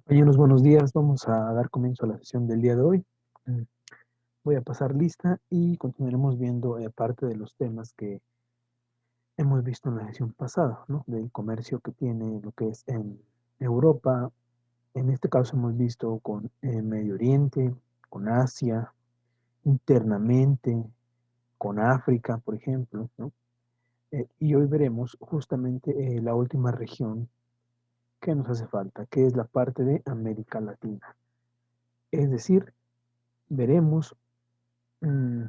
Compañeros, buenos días. Vamos a dar comienzo a la sesión del día de hoy. Mm, Voy a pasar lista y continuaremos viendo parte de los temas que hemos visto en la sesión pasada, ¿no? Del comercio que tiene lo que es en Europa. En este caso hemos visto con Medio Oriente, con Asia, internamente, con África, por ejemplo, ¿no? Y hoy veremos justamente la última región que nos hace falta, que es la parte de América Latina. Es decir, veremos mm,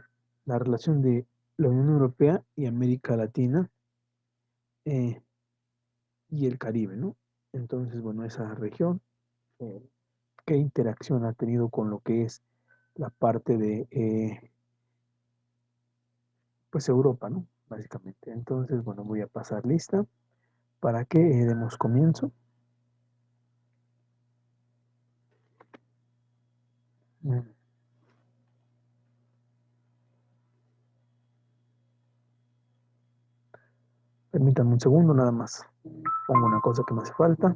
la relación de la Unión Europea y América Latina eh, y el Caribe, ¿no? Entonces, bueno, esa región, eh, ¿qué interacción ha tenido con lo que es la parte de, pues, Europa, ¿no? Básicamente. Entonces, bueno, voy a pasar lista para que demos comienzo. Mm, Permítanme un segundo, nada más. Pongo una cosa que me hace falta.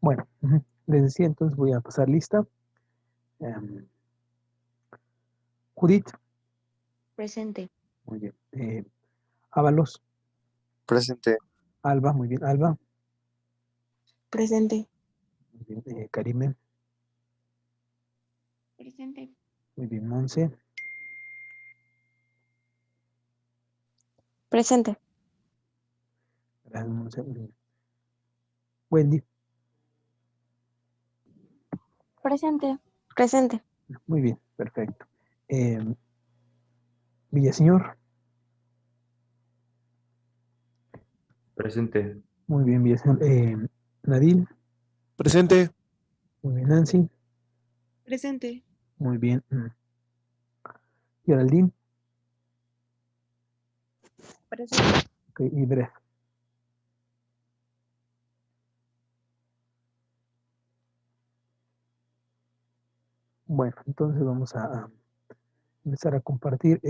Bueno, les decía, entonces voy a pasar lista. Em, Judith, Presente. muy bien. Ábalos, Presente. Alba, muy bien. Alba, Presente. muy bien. Karime, Presente. muy bien. Monse, Presente. gracias, Monse, muy bien. Wendy, Presente. Presente. muy bien, perfecto. Villaseñor, Presente. muy bien, Villaseñor. Nadil, Presente. muy bien. Nancy, Presente. muy bien. Geraldine, Presente. ok, y Bref. Bueno, entonces vamos a empezar a compartir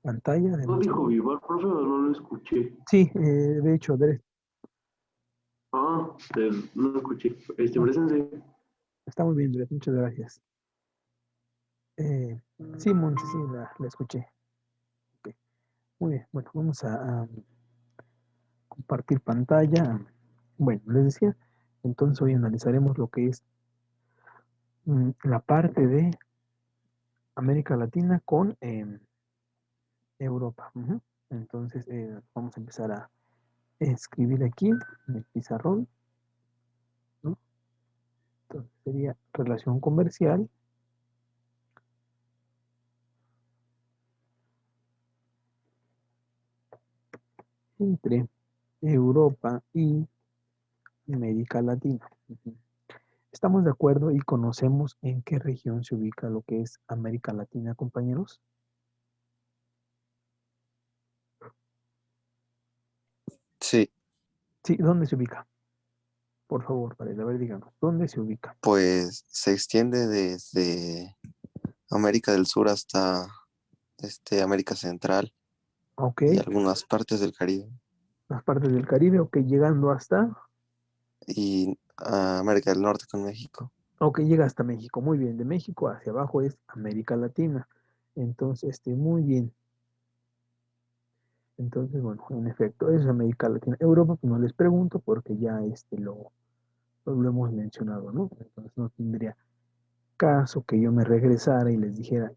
pantalla. ¿No dijo Vivar, profe, o no lo escuché? Sí, de hecho, Bref, Ah, no lo escuché. no, Presente. está muy bien, Bref, muchas gracias. Sí, Monse, sí, la escuché. Ok, muy bien, bueno, vamos a compartir pantalla. Bueno, les decía, entonces hoy analizaremos lo que es la parte de América Latina con Europa. Ujú. Entonces vamos a empezar a escribir aquí en el pizarrón, ¿no? Entonces sería relación comercial entre Europa y América Latina. Ujú. ¿Estamos de acuerdo y conocemos en qué región se ubica lo que es América Latina, compañeros? Sí, Sí, ¿dónde se ubica? Por favor, para a ver, díganos, ¿dónde se ubica? pues se extiende desde América del Sur hasta América Central Ok, y algunas partes del Caribe las partes del Caribe, ok, llegando hasta, y América del Norte con México. ok, llega hasta México, muy bien, de México hacia abajo es América Latina. Entonces, muy bien. Entonces, bueno, en efecto, es América Latina. Europa, pues no les pregunto porque ya lo hemos mencionado, ¿no? Entonces no tendría caso que yo me regresara y les dijera,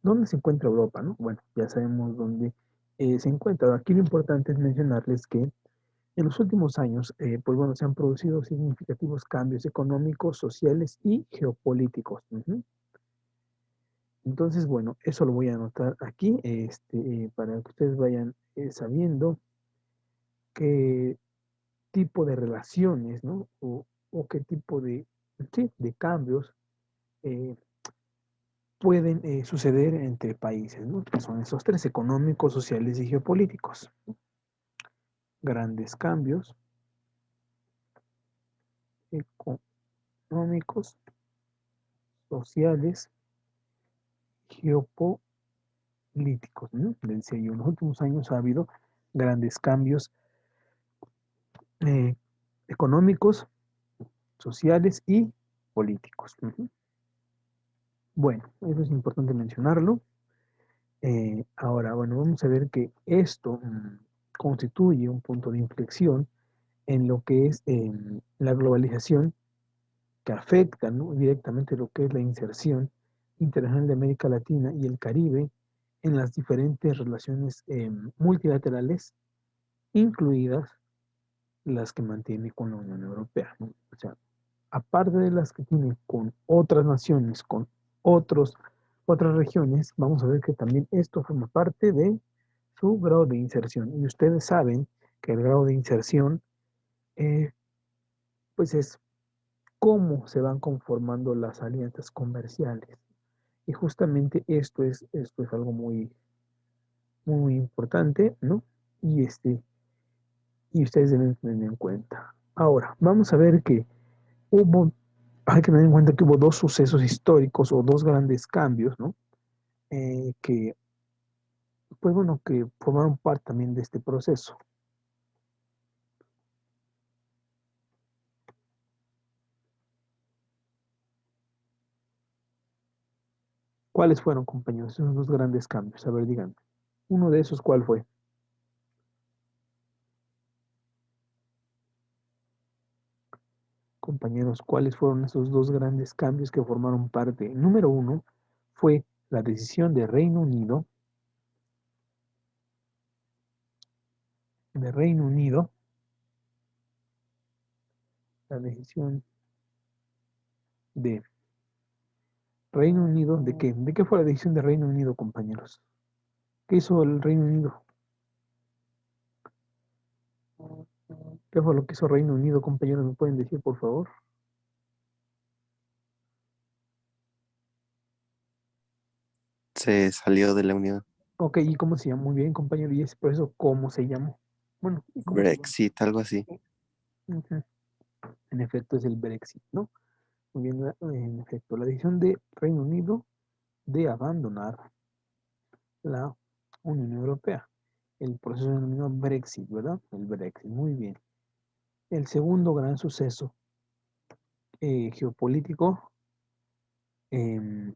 ¿Dónde se encuentra Europa, no? Bueno, ya sabemos dónde se encuentra. Aquí lo importante es mencionarles que en los últimos años, pues bueno, se han producido significativos cambios económicos, sociales y geopolíticos. Ujú. Entonces, bueno, eso lo voy a anotar aquí, para que ustedes vayan sabiendo qué tipo de relaciones, ¿no? O qué tipo de, sí, de cambios eh, pueden suceder entre países, ¿no? Que son esos tres: económicos, sociales y geopolíticos. Grandes cambios económicos, sociales, geopolíticos, ¿no? Les decía yo, en los últimos años ha habido grandes cambios eh, económicos, sociales y políticos. Ujú. Bueno, eso es importante mencionarlo. Ahora, bueno, vamos a ver que esto constituye un punto de inflexión en lo que es la globalización, que afecta, ¿no?, directamente lo que es la inserción internacional de América Latina y el Caribe en las diferentes relaciones multilaterales, incluidas las que mantiene con la Unión Europea, ¿no? O sea, aparte de las que tiene con otras naciones, con otros, otras regiones, vamos a ver que también esto forma parte de su grado de inserción. Y ustedes saben que el grado de inserción, eh, pues es cómo se van conformando las alianzas comerciales. Y justamente esto es algo muy, muy importante, ¿no? Y, y ustedes deben tener en cuenta. Ahora, vamos a ver que hubo, hay que tener en cuenta que hubo dos sucesos históricos o dos grandes cambios, ¿no? Que, pues bueno, que formaron parte también de este proceso. ¿Cuáles fueron, compañeros, esos dos grandes cambios? A ver, díganme. Uno de esos, ¿cuál fue? Compañeros, ¿cuáles fueron esos dos grandes cambios que formaron parte? Número uno fue la decisión de Reino Unido, la decisión de Reino Unido, ¿de qué? ¿De qué fue la decisión de Reino Unido, compañeros? ¿Qué hizo el Reino Unido? ¿Qué fue lo que hizo Reino Unido, compañeros? ¿Me pueden decir, por favor? Se salió de la Unión. Ok, ¿y cómo se llama? Muy bien, compañero. ¿Y ese proceso cómo se llamó? Bueno, ¿y cómo se llama? Brexit, algo así. Ujú. En efecto, es el Brexit, ¿no? Muy bien, en efecto, la decisión de Reino Unido de abandonar la Unión Europea. El proceso denominado Brexit, ¿verdad? El Brexit, muy bien. El segundo gran suceso geopolítico, em,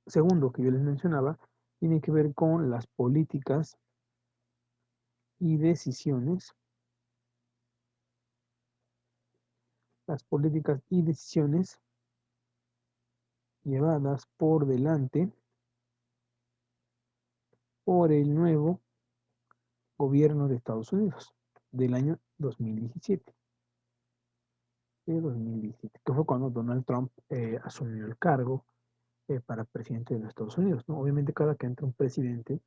segundo que yo les mencionaba, tiene que ver con las políticas y decisiones, las políticas y decisiones llevadas por delante por el nuevo gobierno de Estados Unidos del año 2017. De 2017, que fue cuando Donald Trump asumió el cargo para presidente de los Estados Unidos, ¿no? Obviamente cada que entra un presidente,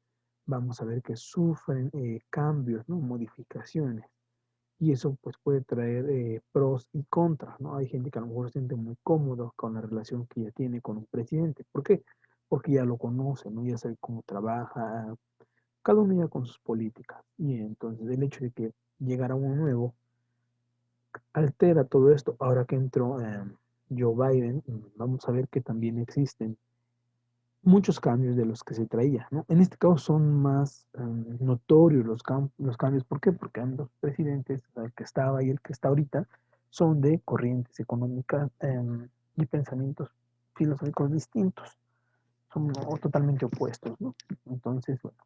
vamos a ver que sufren cambios, ¿no? Modificaciones. Y eso pues puede traer pros y contras, ¿no? Hay gente que a lo mejor se siente muy cómodo con la relación que ya tiene con un presidente. ¿Por qué? Porque ya lo conoce, ¿no? Ya sabe cómo trabaja, cada uno ya con sus políticas. Y entonces el hecho de que llegara uno nuevo altera todo esto. Ahora que entró Joe Biden, vamos a ver que también existen muchos cambios de los que se traía, ¿no? En este caso son más notorios los cambios. ¿Por qué? Porque ambos presidentes, el que estaba y el que está ahorita, son de corrientes económicas y pensamientos filosóficos distintos. Son totalmente opuestos, ¿no? Entonces, bueno,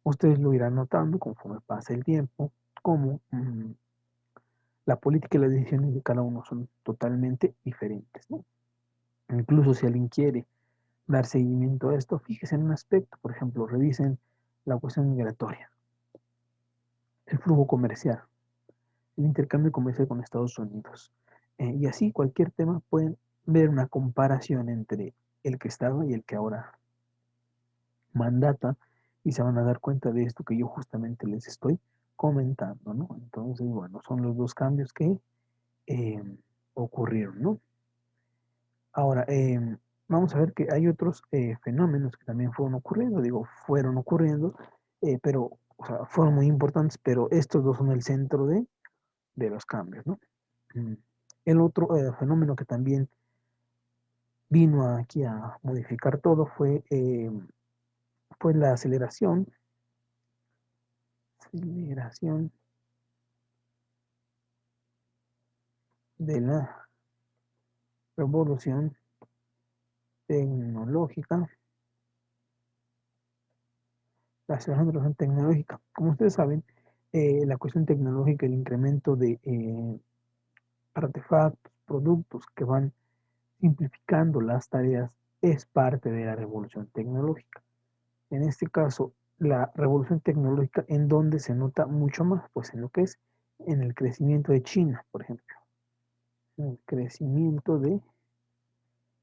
ustedes lo irán notando conforme pasa el tiempo, cómo la política y las decisiones de cada uno son totalmente diferentes, ¿no? Incluso si alguien quiere dar seguimiento a esto, fíjense en un aspecto, por ejemplo, revisen la cuestión migratoria, el flujo comercial, el intercambio comercial con Estados Unidos. Y así cualquier tema pueden ver una comparación entre el que estaba y el que ahora mandata y se van a dar cuenta de esto que yo justamente les estoy comentando, ¿no? Entonces, bueno, son los dos cambios que eh, ocurrieron, ¿no? Ahora, vamos a ver que hay otros fenómenos que también fueron ocurriendo, digo, fueron ocurriendo, pero, o sea, fueron muy importantes, pero estos dos son el centro de los cambios, ¿no? Mm. El otro fenómeno que también vino aquí a modificar todo fue la aceleración de la revolución tecnológica, la aceleración de la revolución tecnológica. Como ustedes saben, la cuestión tecnológica, el incremento de artefactos, productos que van simplificando las tareas es parte de la revolución tecnológica. En este caso, la revolución tecnológica, ¿en dónde se nota mucho más? Pues en lo que es en el crecimiento de China, por ejemplo. En el crecimiento de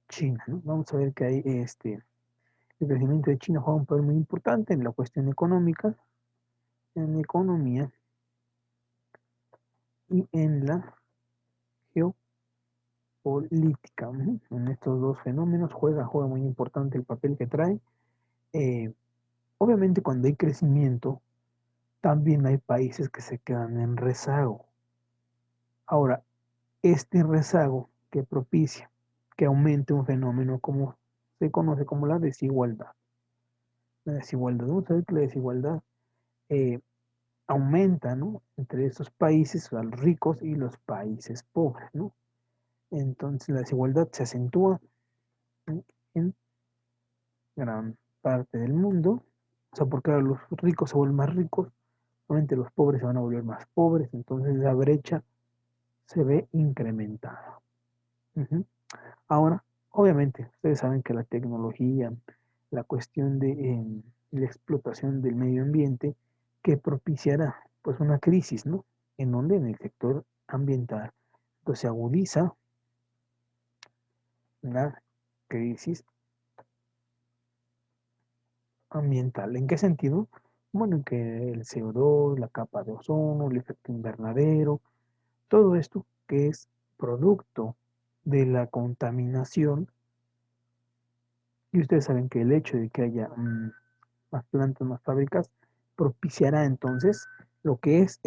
China, ¿no? Vamos a ver que hay el crecimiento de China juega un papel muy importante en la cuestión económica, en economía y en la geopolítica. ¿No? En estos dos fenómenos juega muy importante el papel que trae. Eh, Obviamente cuando hay crecimiento, también hay países que se quedan en rezago. Ahora, este rezago que propicia que aumente un fenómeno como se conoce como la desigualdad. La desigualdad, vamos a ver que la desigualdad eh, aumenta, ¿no? Entre estos países, o sea, los ricos y los países pobres, ¿no? Entonces la desigualdad se acentúa en gran parte del mundo, o sea, porque ahora los ricos se vuelven más ricos, obviamente los pobres se van a volver más pobres, entonces la brecha se ve incrementada. Ujú. Ahora, obviamente, ustedes saben que la tecnología, la cuestión de la explotación del medio ambiente, que propiciará pues una crisis, ¿no? En donde en el sector ambiental, entonces se agudiza la crisis ambiental. ¿En qué sentido? Bueno, en que el CO2, la capa de ozono, el efecto invernadero, todo esto que es producto de la contaminación. Y ustedes saben que el hecho de que haya más plantas, más fábricas, propiciará entonces lo que es,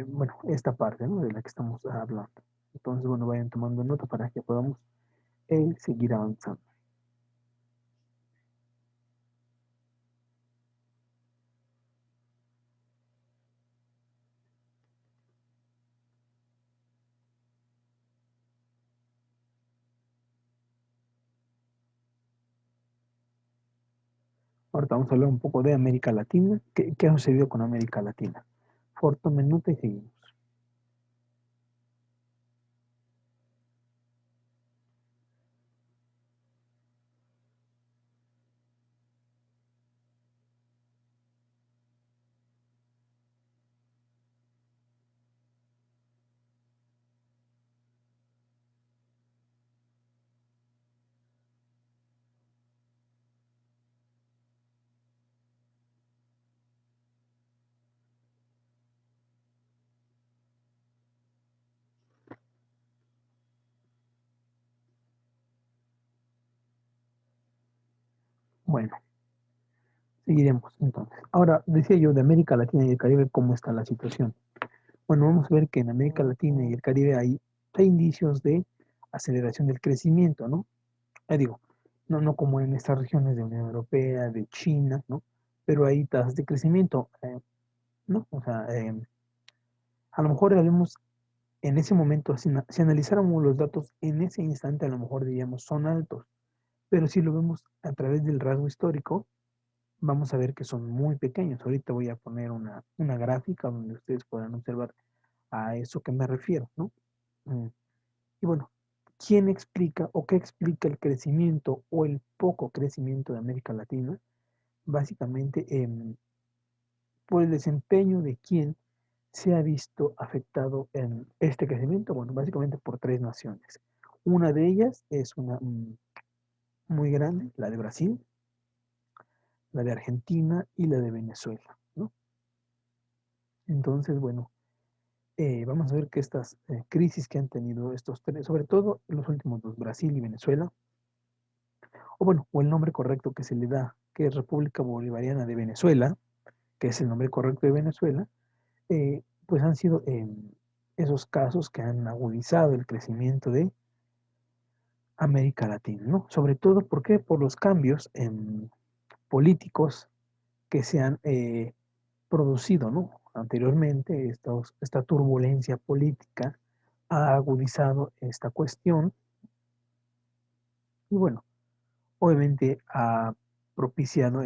bueno, esta parte, ¿no? De la que estamos hablando. Entonces, bueno, vayan tomando nota para que podamos seguir avanzando. Ahorita vamos a hablar un poco de América Latina. ¿Qué ha sucedido con América Latina? Por tomen nota y seguimos. Bueno, seguiremos entonces. Ahora, decía yo de América Latina y el Caribe, ¿cómo está la situación? Bueno, vamos a ver que en América Latina y el Caribe hay indicios de aceleración del crecimiento, ¿no? Digo, no como en estas regiones de Unión Europea, de China, ¿no? Pero hay tasas de crecimiento, ¿no? O sea, a lo mejor debemos en ese momento, si analizáramos los datos en ese instante, a lo mejor diríamos son altos, pero si lo vemos a través del rasgo histórico, vamos a ver que son muy pequeños. Ahorita voy a poner una gráfica donde ustedes puedan observar a eso que me refiero, ¿no? Mm. Y bueno, ¿quién explica o qué explica el crecimiento o el poco crecimiento de América Latina? Básicamente por el desempeño de quién se ha visto afectado en este crecimiento. Bueno, básicamente por tres naciones. Una de ellas es una muy grande, la de Brasil, la de Argentina y la de Venezuela, ¿no? Entonces, bueno, vamos a ver que estas crisis que han tenido estos tres, sobre todo los últimos dos, Brasil y Venezuela, o bueno, o el nombre correcto que se le da, que es República Bolivariana de Venezuela, que es el nombre correcto de Venezuela, pues han sido esos casos que han agudizado el crecimiento de América Latina, ¿no? Sobre todo, ¿por qué? Por los cambios políticos que se han producido, ¿no? Anteriormente, esta turbulencia política ha agudizado esta cuestión y bueno, obviamente ha propiciado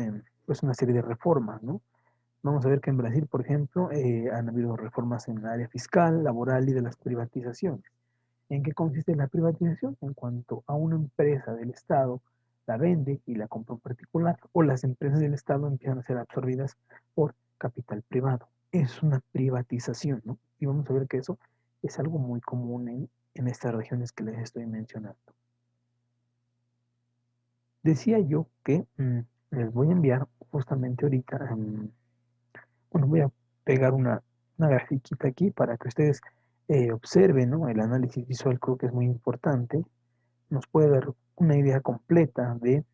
pues una serie de reformas, ¿no? Vamos a ver que en Brasil, por ejemplo, han habido reformas en el área fiscal, laboral y de las privatizaciones. ¿En qué consiste la privatización? En cuanto a una empresa del Estado la vende y la compra un particular, o las empresas del Estado empiezan a ser absorbidas por capital privado. Es una privatización, ¿no? Y vamos a ver que eso es algo muy común en estas regiones que les estoy mencionando. Decía yo que les voy a enviar justamente ahorita, bueno, voy a pegar una grafiquita aquí para que ustedes observen, ¿no? El análisis visual creo que es muy importante. Nos puede dar una idea completa de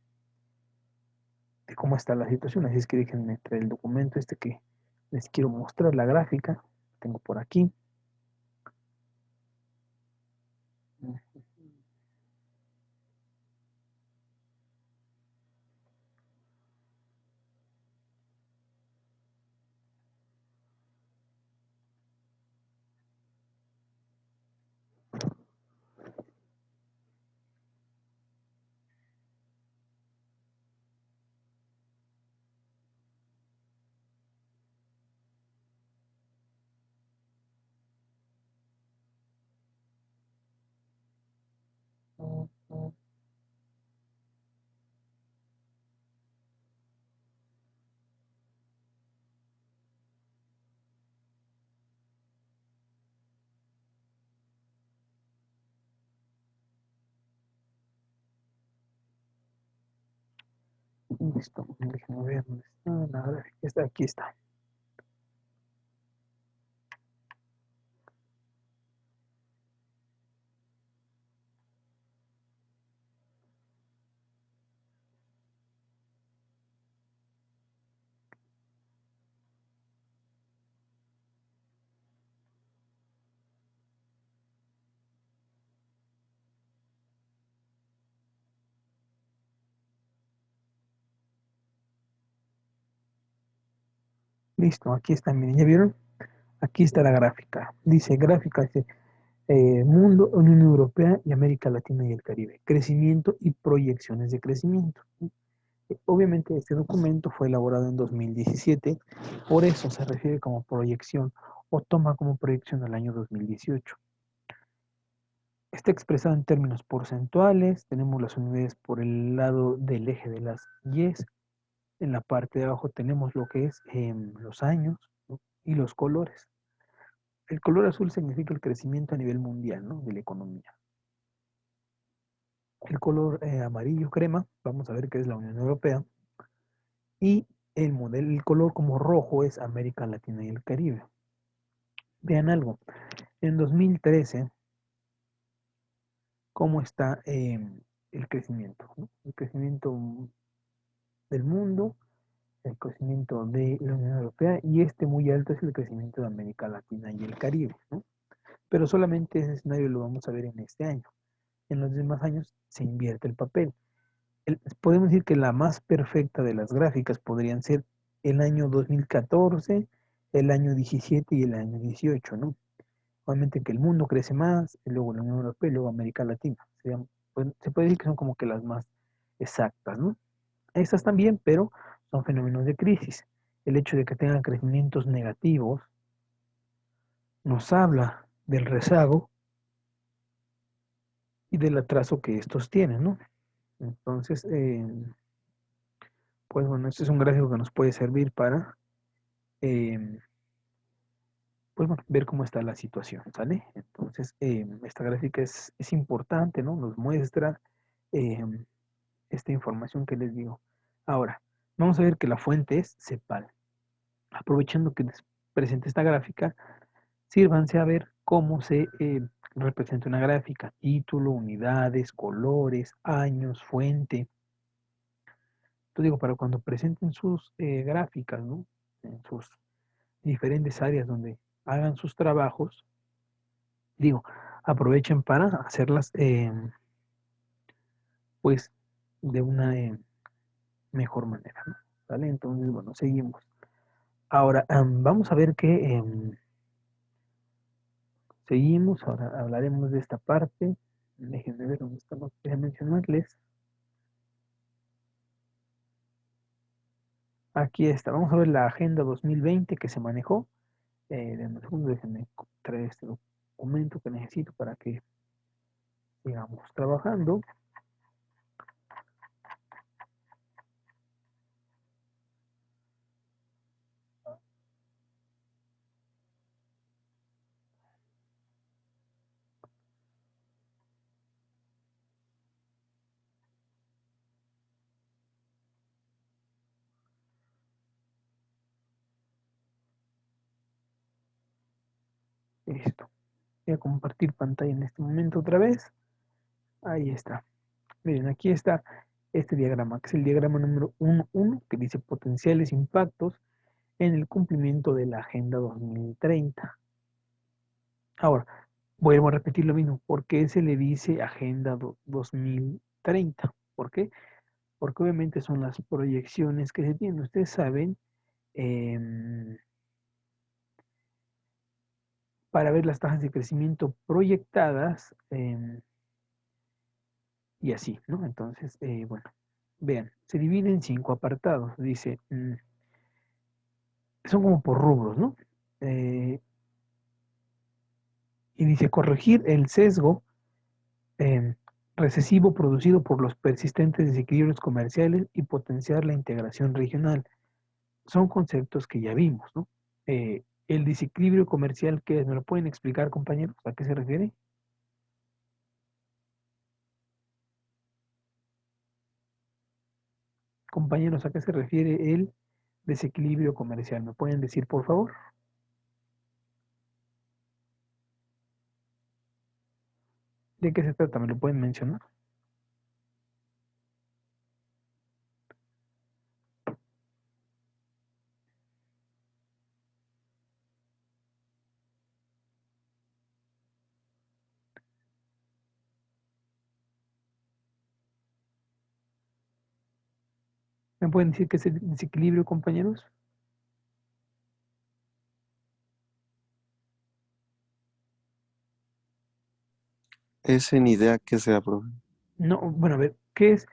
cómo está la situación. Así es que déjenme traer el documento este que les quiero mostrar, la gráfica. Tengo por aquí. Listo, déjenme ver dónde está la gráfica. Aquí está. Listo, aquí está, miren, ¿ya vieron? Aquí está la gráfica. Dice gráfica, dice Mundo, Unión Europea y América Latina y el Caribe. Crecimiento y proyecciones de crecimiento. Obviamente este documento fue elaborado en 2017, por eso se refiere como proyección o toma como proyección el año 2018. Está expresado en términos porcentuales, tenemos las unidades por el lado del eje de las Y. En la parte de abajo tenemos lo que es los años, ¿no? Y los colores. El color azul significa el crecimiento a nivel mundial, ¿no? De la economía. El color amarillo crema, vamos a ver qué es la Unión Europea. Y el color como rojo es América Latina y el Caribe. Vean algo, en 2013, ¿cómo está el crecimiento? ¿No? El crecimiento del mundo, el crecimiento de la Unión Europea y este muy alto es el crecimiento de América Latina y el Caribe, ¿no? Pero solamente ese escenario lo vamos a ver en este año. En los demás años se invierte el papel. Podemos decir que la más perfecta de las gráficas podrían ser el año 2014, el año 17 y el año 18, ¿no? Obviamente que el mundo crece más, y luego la Unión Europea y luego América Latina. Pues, se puede decir que son como que las más exactas, ¿no? Estas también, pero son fenómenos de crisis. El hecho de que tengan crecimientos negativos nos habla del rezago y del atraso que estos tienen, ¿no? Entonces, pues bueno, este es un gráfico que nos puede servir para, pues bueno, ver cómo está la situación, ¿sale? Entonces, esta gráfica es importante, ¿no? Nos muestra eh, esta información que les digo. Ahora, vamos a ver que la fuente es CEPAL. Aprovechando que les presente esta gráfica, sírvanse a ver cómo se representa una gráfica. Título, unidades, colores, años, fuente. Entonces digo, para cuando presenten sus gráficas, ¿no? En sus diferentes áreas donde hagan sus trabajos, digo, aprovechen para hacerlas, pues, de una mejor manera, ¿no? ¿Vale? Entonces, bueno, seguimos. Ahora, vamos a ver que seguimos, ahora hablaremos de esta parte. Déjenme ver dónde estamos, voy a mencionarles. Aquí está, vamos a ver la agenda 2020 que se manejó. Denme un segundo, déjenme traer este documento que necesito para que sigamos trabajando. Listo. Voy a compartir pantalla en este momento otra vez. Ahí está. Miren, aquí está este diagrama, que es el diagrama número 1.1, que dice potenciales impactos en el cumplimiento de la Agenda 2030. Ahora, vuelvo a repetir lo mismo. ¿Por qué se le dice Agenda 2030? ¿Por qué? Porque obviamente son las proyecciones que se tienen. Ustedes saben, em, para ver las tasas de crecimiento proyectadas, y así, ¿no? Entonces, bueno, vean, se divide en 5 apartados. Dice, son como por rubros, ¿no? Eh, y dice corregir el sesgo eh, recesivo producido por los persistentes desequilibrios comerciales y potenciar la integración regional. Son conceptos que ya vimos, ¿no? El desequilibrio comercial, ¿qué es? ¿Me lo pueden explicar, compañeros? ¿A qué se refiere? Compañeros, ¿a qué se refiere el desequilibrio comercial? ¿Me pueden decir, por favor? ¿De qué se trata? ¿Me lo pueden mencionar? ¿Me pueden decir qué es el desequilibrio, compañeros? Ese ni idea que sea, profe. No, bueno, a ver, ¿qué es?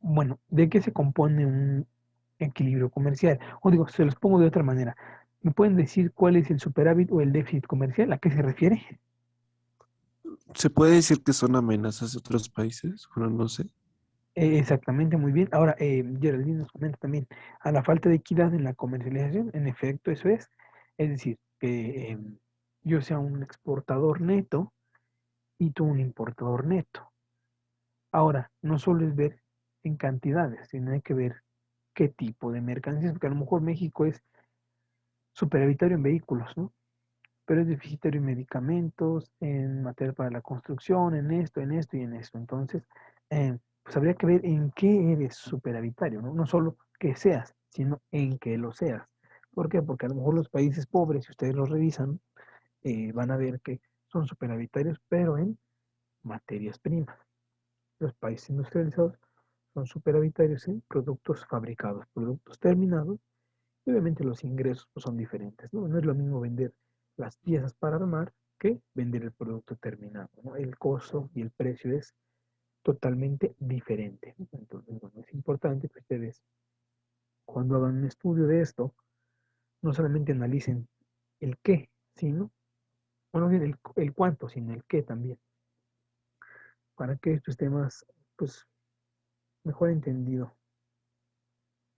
Bueno, ¿de qué se compone un equilibrio comercial? O digo, se los pongo de otra manera. ¿Me pueden decir cuál es el superávit o el déficit comercial? ¿A qué se refiere? ¿Se puede decir que son amenazas de otros países? Bueno, no sé. Exactamente, muy bien. Ahora, Geraldine nos comenta también a la falta de equidad en la comercialización. En efecto, eso es. Es decir, que yo sea un exportador neto y tú un importador neto. Ahora, no solo es ver en cantidades, sino hay que ver qué tipo de mercancías, porque a lo mejor México es superavitario en vehículos, ¿no? Pero es deficitario en medicamentos, en material para la construcción, en esto, en esto y en esto. Entonces, pues habría que ver en qué eres superavitario, ¿no? No solo que seas, sino en qué lo seas. ¿Por qué? Porque a lo mejor los países pobres, si ustedes los revisan, van a ver que son superavitarios, pero en materias primas. Los países industrializados son superavitarios en productos fabricados, productos terminados, y obviamente los ingresos pues, son diferentes, ¿no? No es lo mismo vender las piezas para armar que vender el producto terminado, ¿no? El costo y el precio es totalmente diferente, ¿no? Entonces, bueno, es importante que ustedes, cuando hagan un estudio de esto, no solamente analicen el qué, sino, bueno, bien, el cuánto, sino el qué también. para que esto esté más, pues, mejor entendido,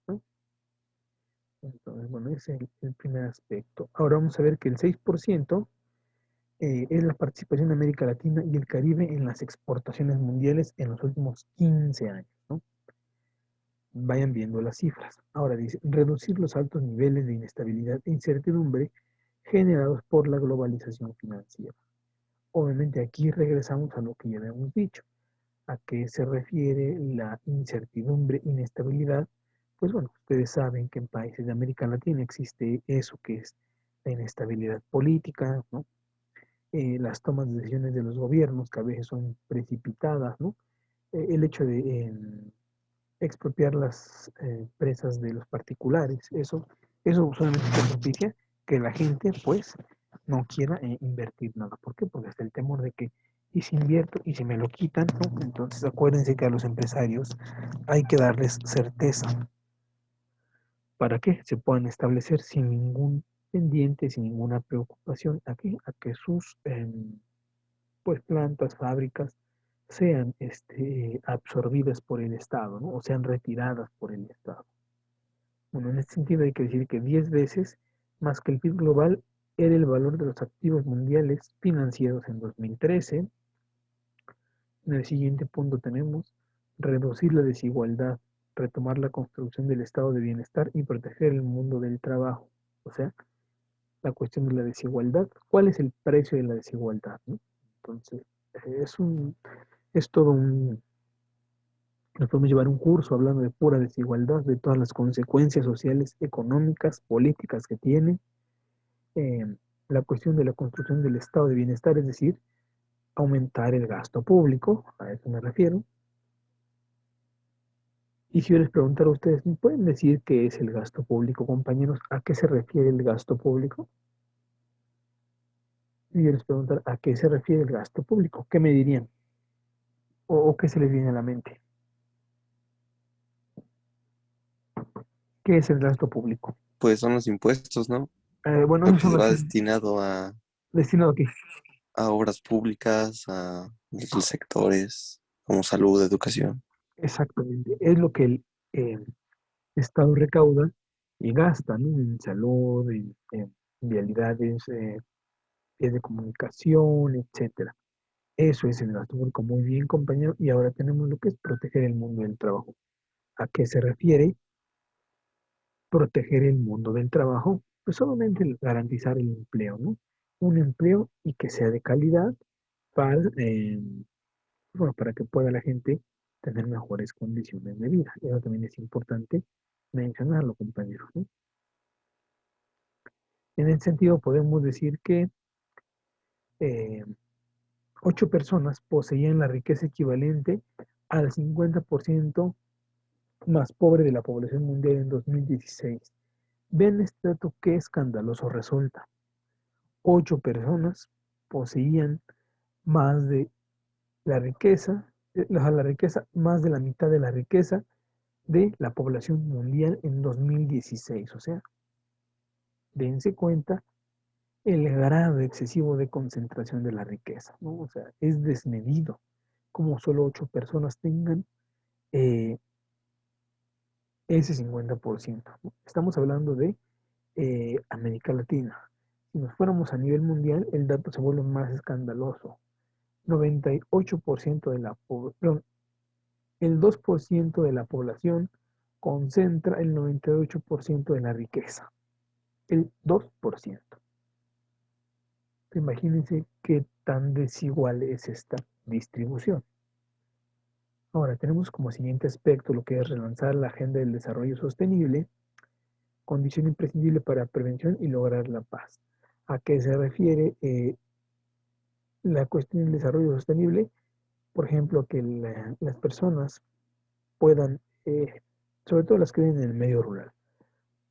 ¿no? Entonces, bueno, ese es el primer aspecto. Ahora vamos a ver que el 6% es la participación de América Latina y el Caribe en las exportaciones mundiales en los últimos 15 años, ¿no? Vayan viendo las cifras. Ahora dice, reducir los altos niveles de inestabilidad e incertidumbre generados por la globalización financiera. Obviamente aquí regresamos a lo que ya habíamos dicho. ¿A qué se refiere la incertidumbre, inestabilidad? Pues bueno, ustedes saben que en países de América Latina existe eso que es la inestabilidad política, ¿no? Las tomas de decisiones de los gobiernos que a veces son precipitadas, ¿no? El hecho de expropiar las presas de los particulares, eso solamente propicia que la gente pues no quiera invertir nada. ¿Por qué? Porque está el temor de que y si invierto y si me lo quitan, ¿no? Entonces acuérdense que a los empresarios hay que darles certeza para que se puedan establecer sin ningún pendiente, sin ninguna preocupación, a que sus pues plantas, fábricas sean absorbidas por el Estado, ¿no? O sean retiradas por el Estado. Bueno, en este sentido hay que decir que 10 veces más que el PIB global era el valor de los activos mundiales financieros en 2013. En el siguiente punto tenemos reducir la desigualdad, retomar la construcción del estado de bienestar y proteger el mundo del trabajo. O sea, la cuestión de la desigualdad. ¿Cuál es el precio de la desigualdad, ¿no? Entonces, es un, es todo un, nos podemos llevar un curso hablando de pura desigualdad, de todas las consecuencias sociales, económicas, políticas que tiene. Eh, la cuestión de la construcción del estado de bienestar, es decir, aumentar el gasto público, a eso me refiero. Y si yo les preguntara a ustedes, ¿me pueden decir qué es el gasto público, compañeros? ¿A qué se refiere el gasto público? Y yo les preguntara, ¿a qué se refiere el gasto público? ¿Qué me dirían? ¿O qué se les viene a la mente? ¿Qué es el gasto público? Pues son los impuestos, ¿no? Bueno, Lo esos que son se los va destinado destinados aquí. a obras públicas, a los sectores como salud, educación. Exactamente. Es lo que el Estado recauda y gasta, ¿no? En salud, en vialidades, vías de comunicación, etcétera. Eso es el gasto público. Muy bien, compañero. Y ahora tenemos lo que es proteger el mundo del trabajo. ¿A qué se refiere proteger el mundo del trabajo? Pues solamente garantizar el empleo, ¿no? Un empleo y que sea de calidad para, bueno, para que pueda la gente tener mejores condiciones de vida. Eso también es importante mencionarlo, compañeros, ¿no? En ese sentido, podemos decir que eh, 8 personas poseían la riqueza equivalente al 50% más pobre de la población mundial en 2016. Ven este dato qué escandaloso resulta. 8 personas poseían más de la riqueza, la riqueza, más de la mitad de la riqueza de la población mundial en 2016. O sea, dense cuenta el grado excesivo de concentración de la riqueza, ¿no? O sea, es desmedido como solo 8 personas tengan eh, ese 50%, ¿no? Estamos hablando de América Latina. Si nos fuéramos a nivel mundial, el dato se vuelve más escandaloso. 98% de la población, el 2% de la población concentra el 98% de la riqueza. El 2%. Imagínense qué tan desigual es esta distribución. Ahora tenemos como siguiente aspecto lo que es relanzar la agenda del desarrollo sostenible, condición imprescindible para prevención y lograr la paz. ¿A qué se refiere la cuestión del desarrollo sostenible? Por ejemplo, que las personas puedan, sobre todo las que viven en el medio rural,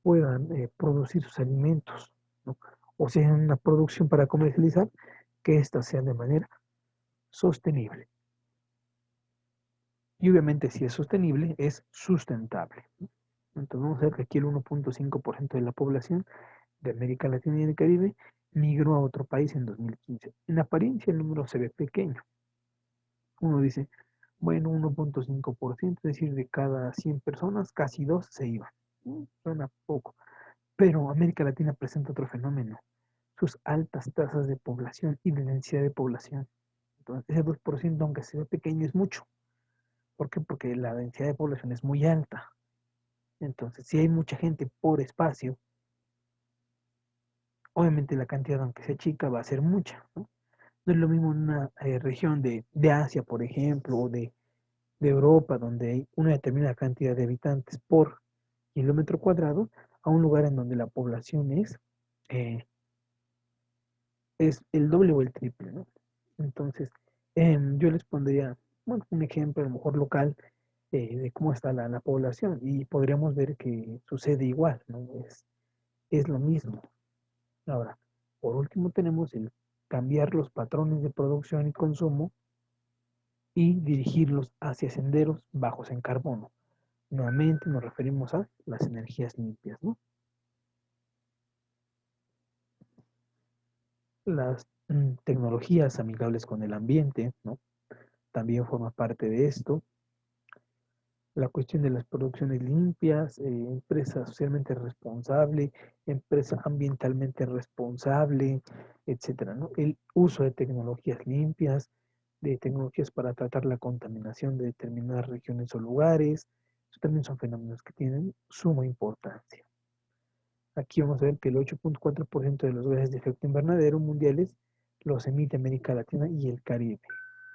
puedan producir sus alimentos, ¿no? O sea, una producción para comercializar, que ésta sea de manera sostenible. Y obviamente si es sostenible, es sustentable. Entonces vamos a ver que aquí el 1.5% de la población de América Latina y el Caribe migró a otro país en 2015. En apariencia el número se ve pequeño, Uno dice, bueno, 1.5%, es decir, de cada 100 personas, casi 2 se iban. Suena poco. Pero América Latina presenta otro fenómeno, sus altas tasas de población y de densidad de población. Entonces, ese 2%, aunque sea pequeño, es mucho. ¿Por qué? Porque la densidad de población es muy alta. Entonces, si hay mucha gente por espacio, obviamente la cantidad, aunque sea chica, va a ser mucha, ¿no? No es lo mismo en una región de Asia, por ejemplo, o de Europa, donde hay una determinada cantidad de habitantes por kilómetro cuadrado, a un lugar en donde la población eh, es el doble o el triple, ¿no? Entonces, yo les pondría, bueno, un ejemplo a lo mejor local de cómo está la población y podríamos ver que sucede igual, ¿no? Es lo mismo. Ahora, por último tenemos el cambiar los patrones de producción y consumo y dirigirlos hacia senderos bajos en carbono. Nuevamente nos referimos a las energías limpias, ¿no? Las tecnologías amigables con el ambiente, ¿no? También forma parte de esto. La cuestión de las producciones limpias, empresa socialmente responsable, empresa ambientalmente responsable, etcétera, ¿no? El uso de tecnologías limpias, de tecnologías para tratar la contaminación de determinadas regiones o lugares, eso también son fenómenos que tienen suma importancia. Aquí vamos a ver que el 8.4% de los gases de efecto invernadero mundiales los emite América Latina y el Caribe.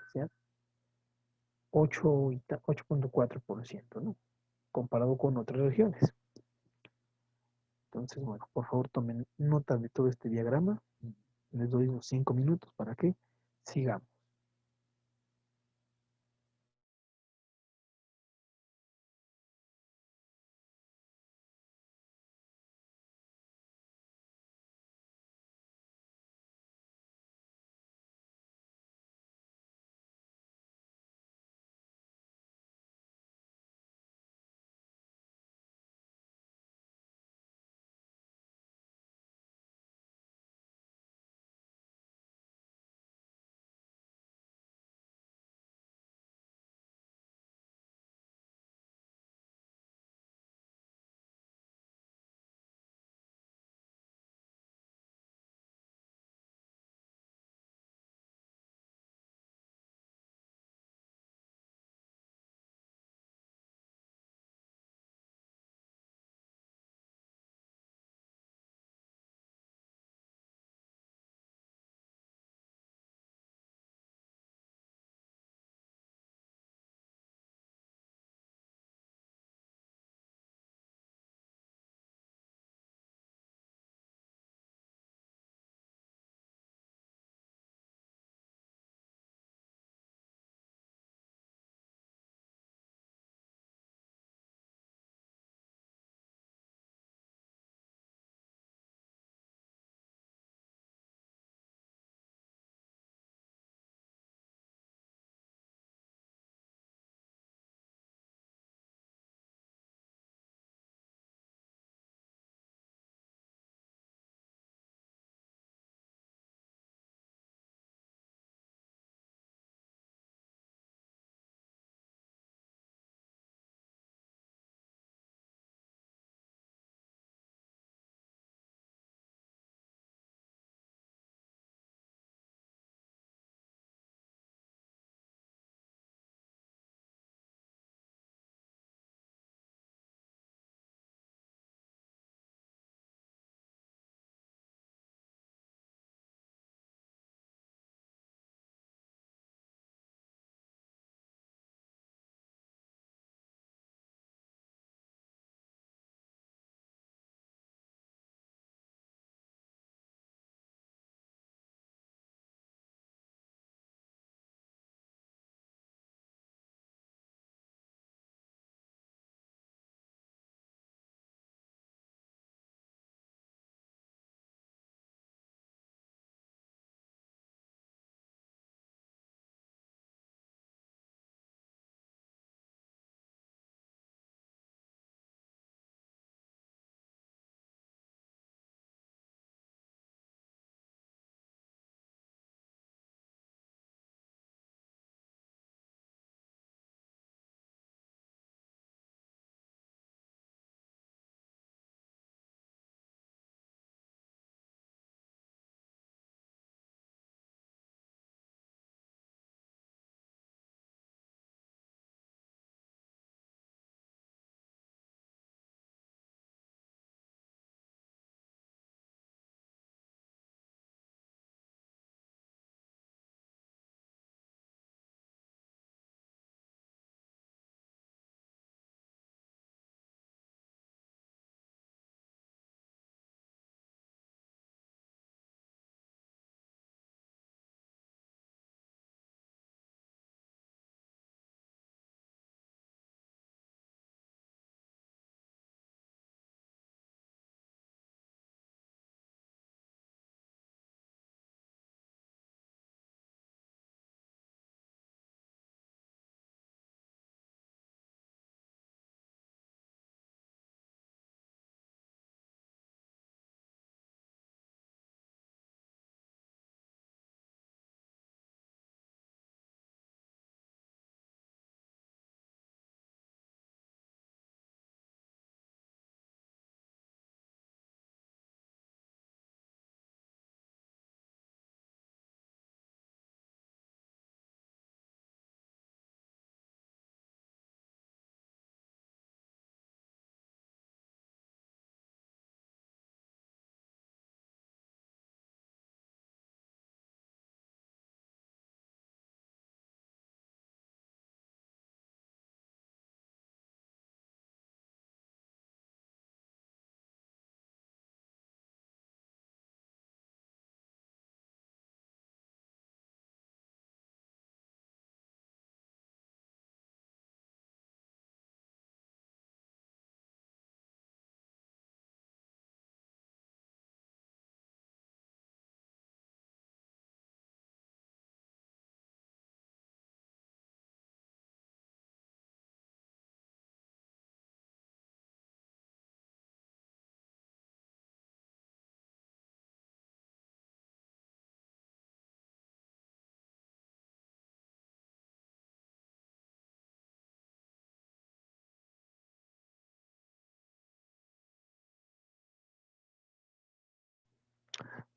O sea, 8.4%, ¿no? Comparado con otras regiones. Entonces, bueno, por favor tomen nota de todo este diagrama. Les doy unos 5 minutos para que sigamos.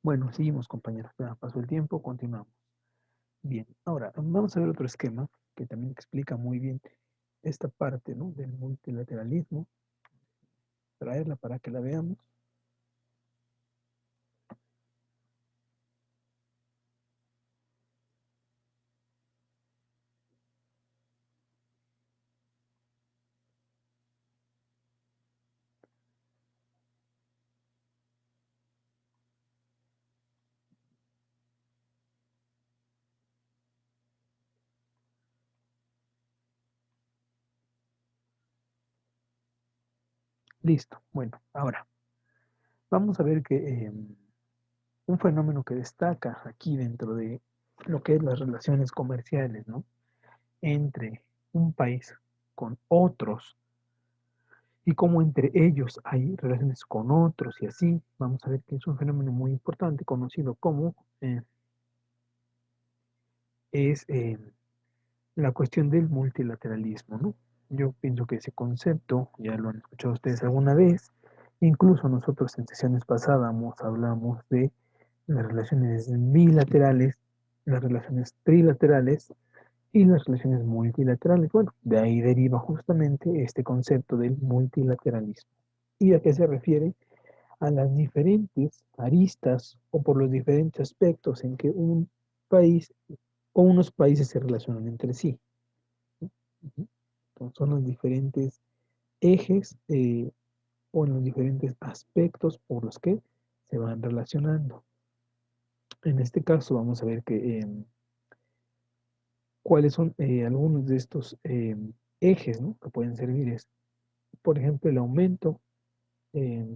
Bueno, seguimos, compañeros. Ya pasó el tiempo, continuamos. Bien, ahora vamos a ver otro esquema que también explica muy bien esta parte, ¿no?, del multilateralismo. Traerla para que la veamos. Listo. Bueno, ahora vamos a ver que un fenómeno que destaca aquí dentro de lo que es las relaciones comerciales, ¿no?, entre un país con otros y cómo entre ellos hay relaciones con otros y así, vamos a ver que es un fenómeno muy importante conocido como es la cuestión del multilateralismo, ¿no? Yo pienso que ese concepto ya lo han escuchado ustedes alguna vez, incluso nosotros en sesiones pasadas hablamos de las relaciones bilaterales, las relaciones trilaterales y las relaciones multilaterales. Bueno, de ahí deriva justamente este concepto del multilateralismo. ¿Y a qué se refiere? A las diferentes aristas o por los diferentes aspectos en que un país o unos países se relacionan entre sí. Ujú. Entonces, son los diferentes ejes o en los diferentes aspectos por los que se van relacionando. En este caso vamos a ver que cuáles son algunos de estos ejes, ¿no?, que pueden servir. Es, por ejemplo, el aumento, eh,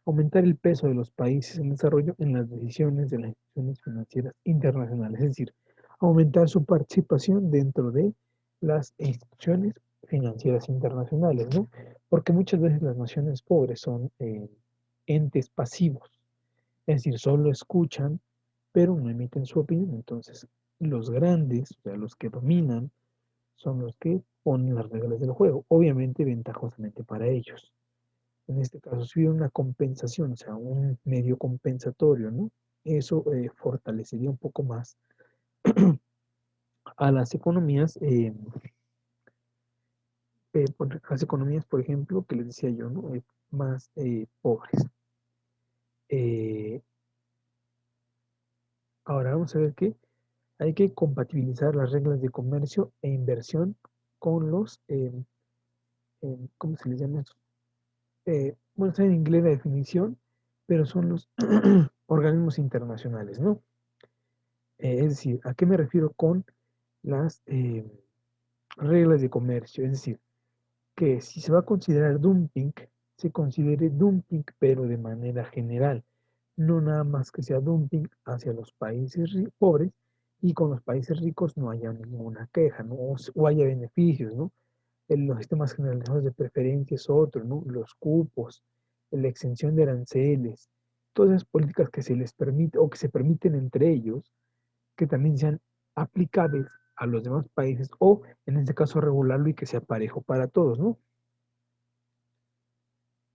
aumentar el peso de los países en desarrollo en las decisiones de las instituciones financieras internacionales, es decir, aumentar su participación dentro de las instituciones financieras internacionales, ¿no? Porque muchas veces las naciones pobres son entes pasivos, es decir, solo escuchan, pero no emiten su opinión. Entonces, los grandes, o sea, los que dominan, son los que ponen las reglas del juego, obviamente ventajosamente para ellos. En este caso, si hubiera una compensación, o sea, un medio compensatorio, ¿no? Eso fortalecería un poco más a las economías, las economías, por ejemplo, que les decía yo, ¿no?, más pobres. Eh, Ahora vamos a ver que hay que compatibilizar las reglas de comercio e inversión con los, ¿cómo se les llama esto? Bueno, está en inglés la definición, pero son los organismos internacionales, ¿no? Es decir, ¿a qué me refiero con las reglas de comercio? Es decir, que si se va a considerar dumping, se considere dumping, pero de manera general, no nada más que sea dumping hacia los países pobres y con los países ricos no haya ninguna queja, ¿no? O haya beneficios, ¿no? Los sistemas generalizados de preferencia es otro, ¿no? Los cupos, la exención de aranceles, todas esas políticas que se les permite o que se permiten entre ellos, que también sean aplicables a los demás países o, en este caso, regularlo y que sea parejo para todos, ¿no?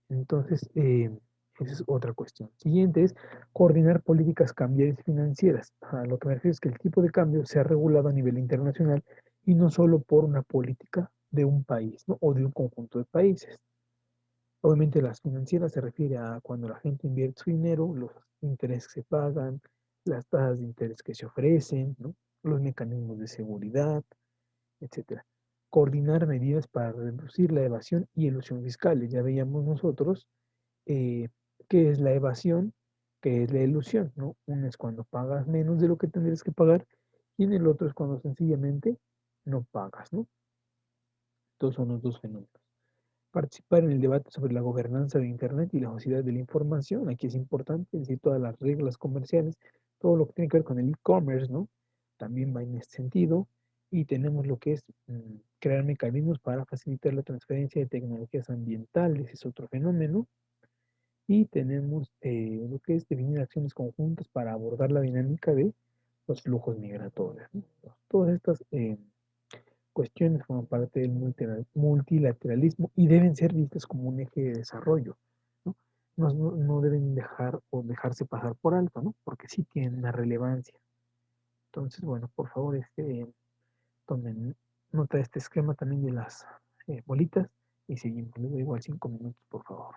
Entonces, esa es otra cuestión. Siguiente es coordinar políticas cambiarias financieras. A lo que me refiero es que el tipo de cambio sea regulado a nivel internacional y no solo por una política de un país, ¿no?, o de un conjunto de países. Obviamente las financieras se refiere a cuando la gente invierte su dinero, los intereses que se pagan, las tasas de interés que se ofrecen, ¿no?, los mecanismos de seguridad, etcétera. Coordinar medidas para reducir la evasión y elusión fiscales. Ya veíamos nosotros eh, qué es la evasión, qué es la ilusión, ¿no? Uno es cuando pagas menos de lo que tendrías que pagar y en el otro es cuando sencillamente no pagas, ¿no? Estos son los dos fenómenos. Participar en el debate sobre la gobernanza de Internet y la sociedad de la información. Aquí es importante, es decir, todas las reglas comerciales, todo lo que tiene que ver con el e-commerce, ¿no? También va en este sentido. Y tenemos lo que es crear mecanismos para facilitar la transferencia de tecnologías ambientales, es otro fenómeno. Y tenemos lo que es definir acciones conjuntas para abordar la dinámica de los flujos migratorios, ¿no? Todas estas cuestiones forman parte del multilateralismo y deben ser vistas como un eje de desarrollo, ¿no? no deben dejar o dejarse pasar por alto, ¿no? Porque sí tienen una relevancia. Entonces, bueno, por favor, tomen nota de este esquema también de las bolitas y seguimos. Les doy igual 5 minutos, por favor.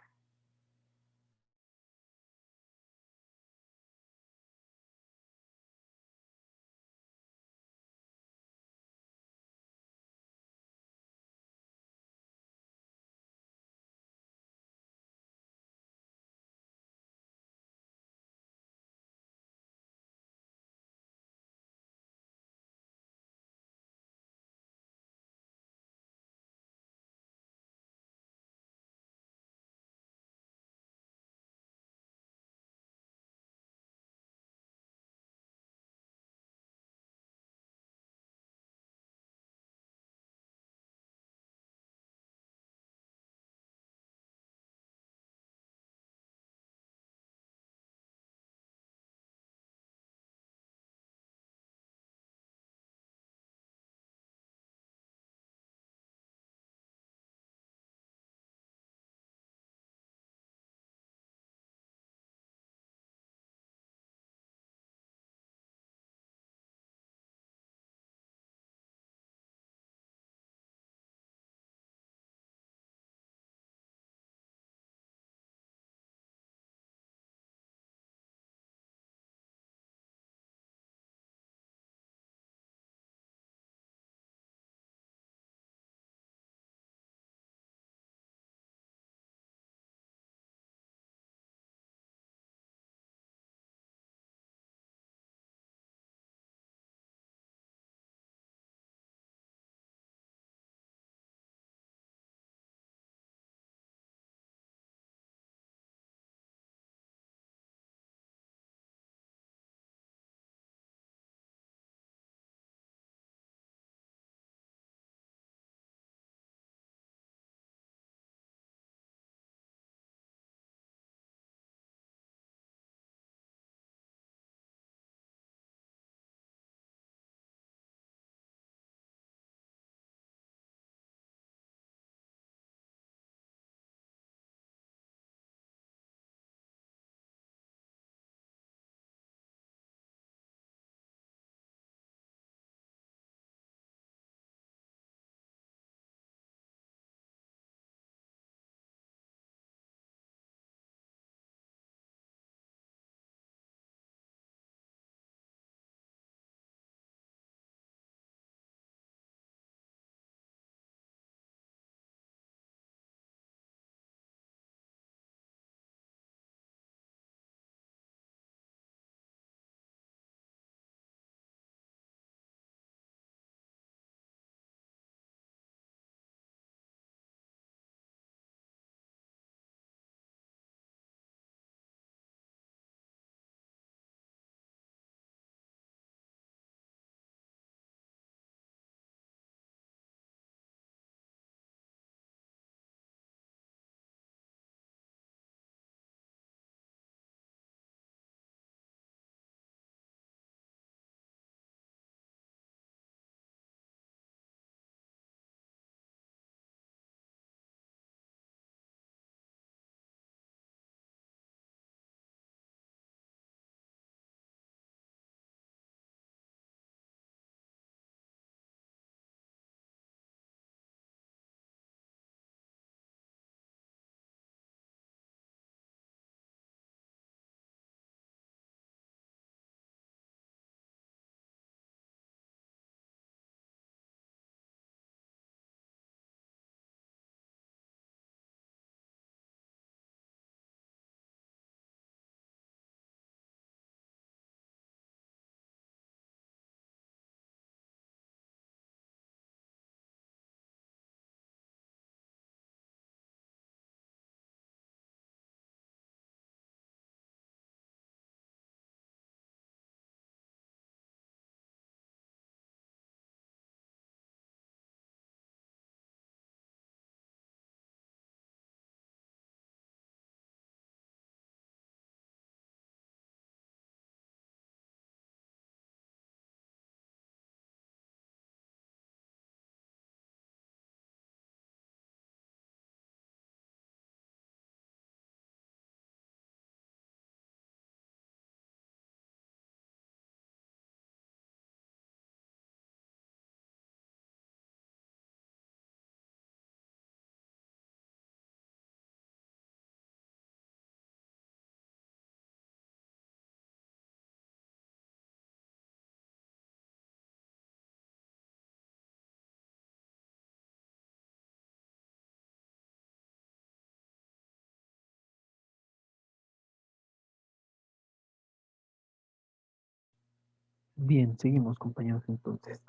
Bien, seguimos, compañeros, entonces.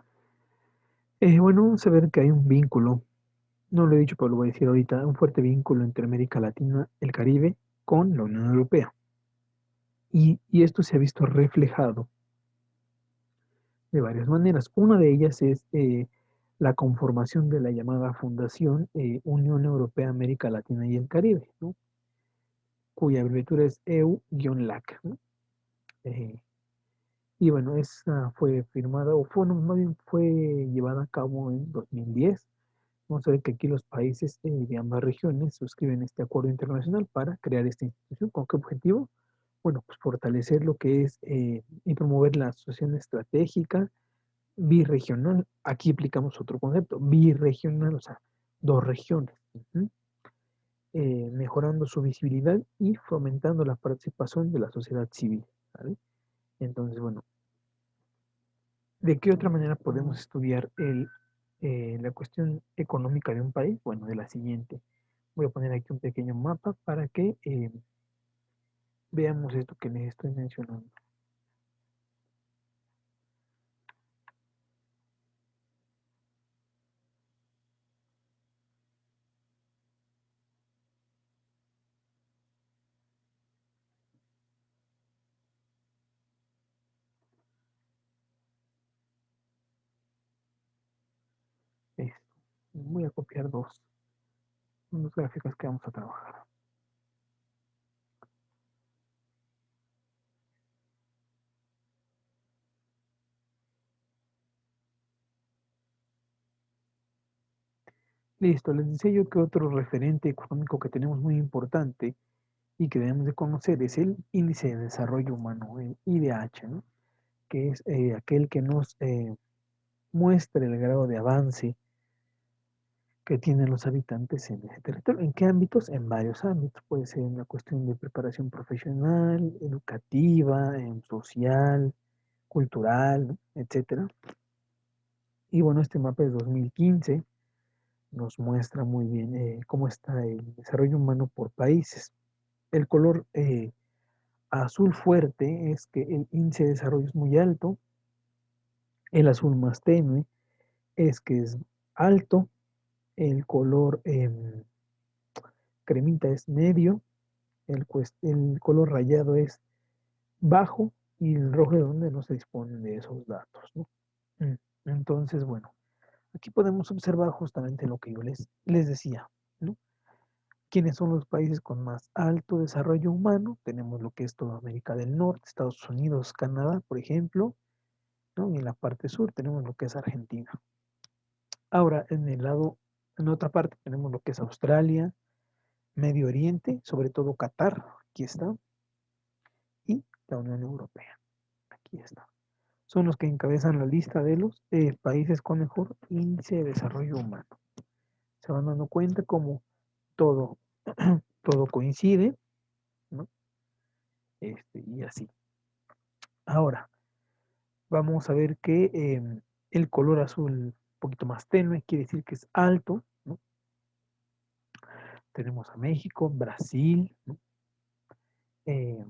Bueno, vamos a ver que hay un vínculo, no lo he dicho, pero lo voy a decir ahorita, un fuerte vínculo entre América Latina, el Caribe, con la Unión Europea. Y esto se ha visto reflejado de varias maneras. Una de ellas es la conformación de la llamada Fundación Unión Europea, América Latina y el Caribe, ¿no? Cuya abreviatura es EU-LAC, ¿no? Y bueno, esa fue firmada, o fue, no, más bien fue llevada a cabo en 2010. Vamos a ver que aquí los países de ambas regiones suscriben este acuerdo internacional para crear esta institución. ¿Con qué objetivo? Bueno, pues fortalecer lo que es y promover la asociación estratégica birregional. Aquí aplicamos otro concepto, birregional, o sea, dos regiones. Mejorando su visibilidad y fomentando la participación de la sociedad civil. ¿Vale? Entonces, bueno, ¿de qué otra manera podemos estudiar la cuestión económica de un país? Bueno, de la siguiente. Voy a poner aquí un pequeño mapa para que veamos esto que les estoy mencionando. Esto. Voy a copiar dos gráficos que vamos a trabajar. Listo, les decía yo que otro referente económico que tenemos muy importante y que debemos de conocer es el índice de desarrollo humano, el IDH, ¿no? Que es aquel que nos muestra el grado de avance que tienen los habitantes en ese territorio. ¿En qué ámbitos? En varios ámbitos. Puede ser en la cuestión de preparación profesional, educativa, social, cultural, ¿no? Etcétera. Y bueno, este mapa de 2015 nos muestra muy bien cómo está el desarrollo humano por países. El color azul fuerte es que el índice de desarrollo es muy alto. El azul más tenue es que es alto. El color cremita es medio. El color rayado es bajo y el rojo de donde no se disponen de esos datos, ¿no? Entonces, bueno, aquí podemos observar justamente lo que yo les decía, ¿no? ¿Quiénes son los países con más alto desarrollo humano? Tenemos lo que es toda América del Norte, Estados Unidos, Canadá, por ejemplo, ¿no? Y en la parte sur tenemos lo que es Argentina. Ahora, en otra parte tenemos lo que es Australia, Medio Oriente, sobre todo Qatar, aquí está, y la Unión Europea, aquí está. Son los que encabezan la lista de los países con mejor índice de desarrollo humano. Se van dando cuenta como todo, todo coincide, ¿no? Y así. Ahora, vamos a ver que el color azul un poquito más tenue quiere decir que es alto, ¿no? Tenemos a México, Brasil, ¿no? Eh,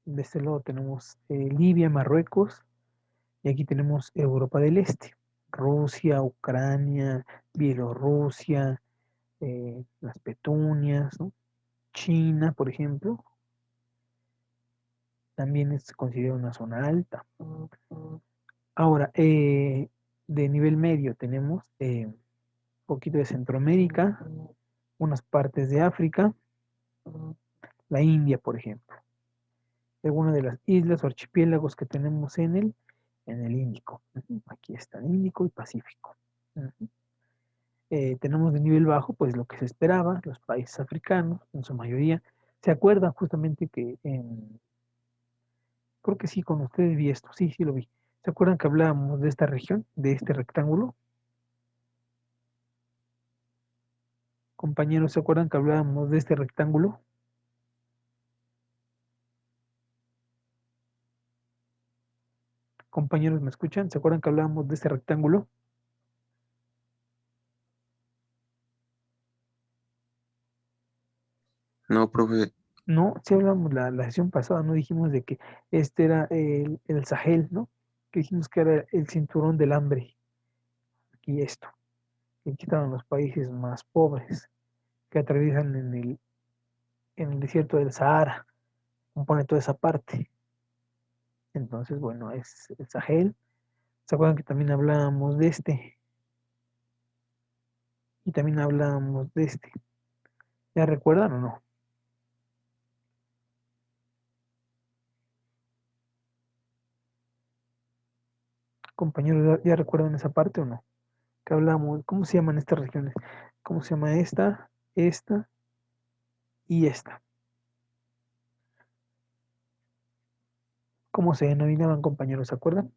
de este lado tenemos Libia, Marruecos, y aquí tenemos Europa del Este, Rusia, Ucrania, Bielorrusia, las Petunias, ¿no? China, por ejemplo, también es considerada una zona alta. Ahora, de nivel medio tenemos un poquito de Centroamérica, unas partes de África, la India, por ejemplo. Algunas de las islas o archipiélagos que tenemos en el Índico. Aquí está, Índico y Pacífico. Tenemos de nivel bajo, pues lo que se esperaba, los países africanos, en su mayoría. ¿Se acuerdan justamente que creo que sí, con ustedes vi esto, sí, sí lo vi. ¿Se acuerdan que hablábamos de esta región, de este rectángulo? Compañeros, ¿se acuerdan que hablábamos de este rectángulo? Compañeros, ¿me escuchan? ¿Se acuerdan que hablábamos de este rectángulo? No, profe, No, si hablamos la sesión pasada, no dijimos de que este era el Sahel, ¿no? Que dijimos que era el cinturón del hambre. Y esto, que aquí estaban los países más pobres, que atraviesan en el desierto del Sahara, compone toda esa parte. Entonces, bueno, es el Sahel. ¿Se acuerdan que también hablábamos de este? Y también hablábamos de este. ¿Ya recuerdan o no? Compañeros, ¿ya recuerdan esa parte o no? Que hablamos, ¿cómo se llaman estas regiones? ¿Cómo se llama esta y esta? ¿Cómo se denominaban, compañeros? ¿Se acuerdan?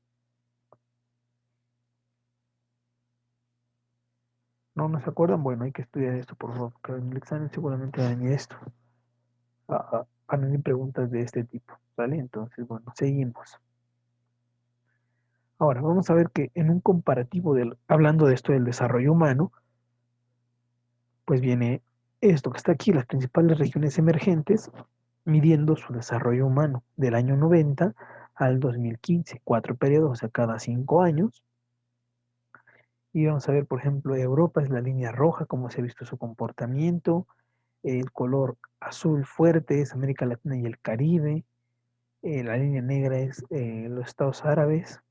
¿No se acuerdan? Bueno, hay que estudiar esto, por favor, porque en el examen seguramente va a venir esto. Van a venir preguntas de este tipo, ¿vale? Entonces, bueno, seguimos. Ahora, vamos a ver que en un comparativo hablando de esto del desarrollo humano, pues viene esto que está aquí, las principales regiones emergentes, midiendo su desarrollo humano del año 90 al 2015, 4 periodos, o sea, cada 5 años. Y vamos a ver, por ejemplo, Europa es la línea roja, cómo se ha visto su comportamiento. El color azul fuerte es América Latina y el Caribe. La línea negra es los estados árabes.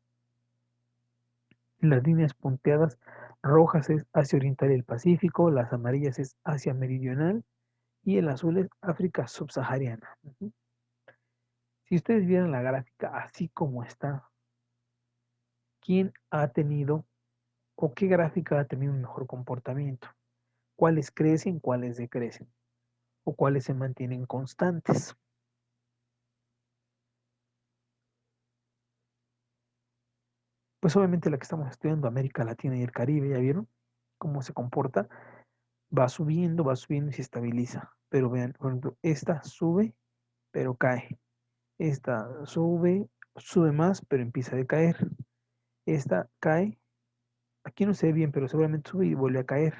Las líneas punteadas rojas es Asia Oriental y el Pacífico. Las amarillas es Asia Meridional. Y el azul es África subsahariana. Ujú. Si ustedes vieran la gráfica así como está, ¿quién ha tenido o qué gráfica ha tenido un mejor comportamiento? ¿Cuáles crecen, cuáles decrecen? ¿O cuáles se mantienen constantes? Pues obviamente la que estamos estudiando, América Latina y el Caribe, ¿ya vieron cómo se comporta? Va subiendo y se estabiliza. Pero vean, por ejemplo, esta sube, pero cae. Esta sube más, pero empieza a decaer. Esta cae, aquí no se ve bien, pero seguramente sube y vuelve a caer.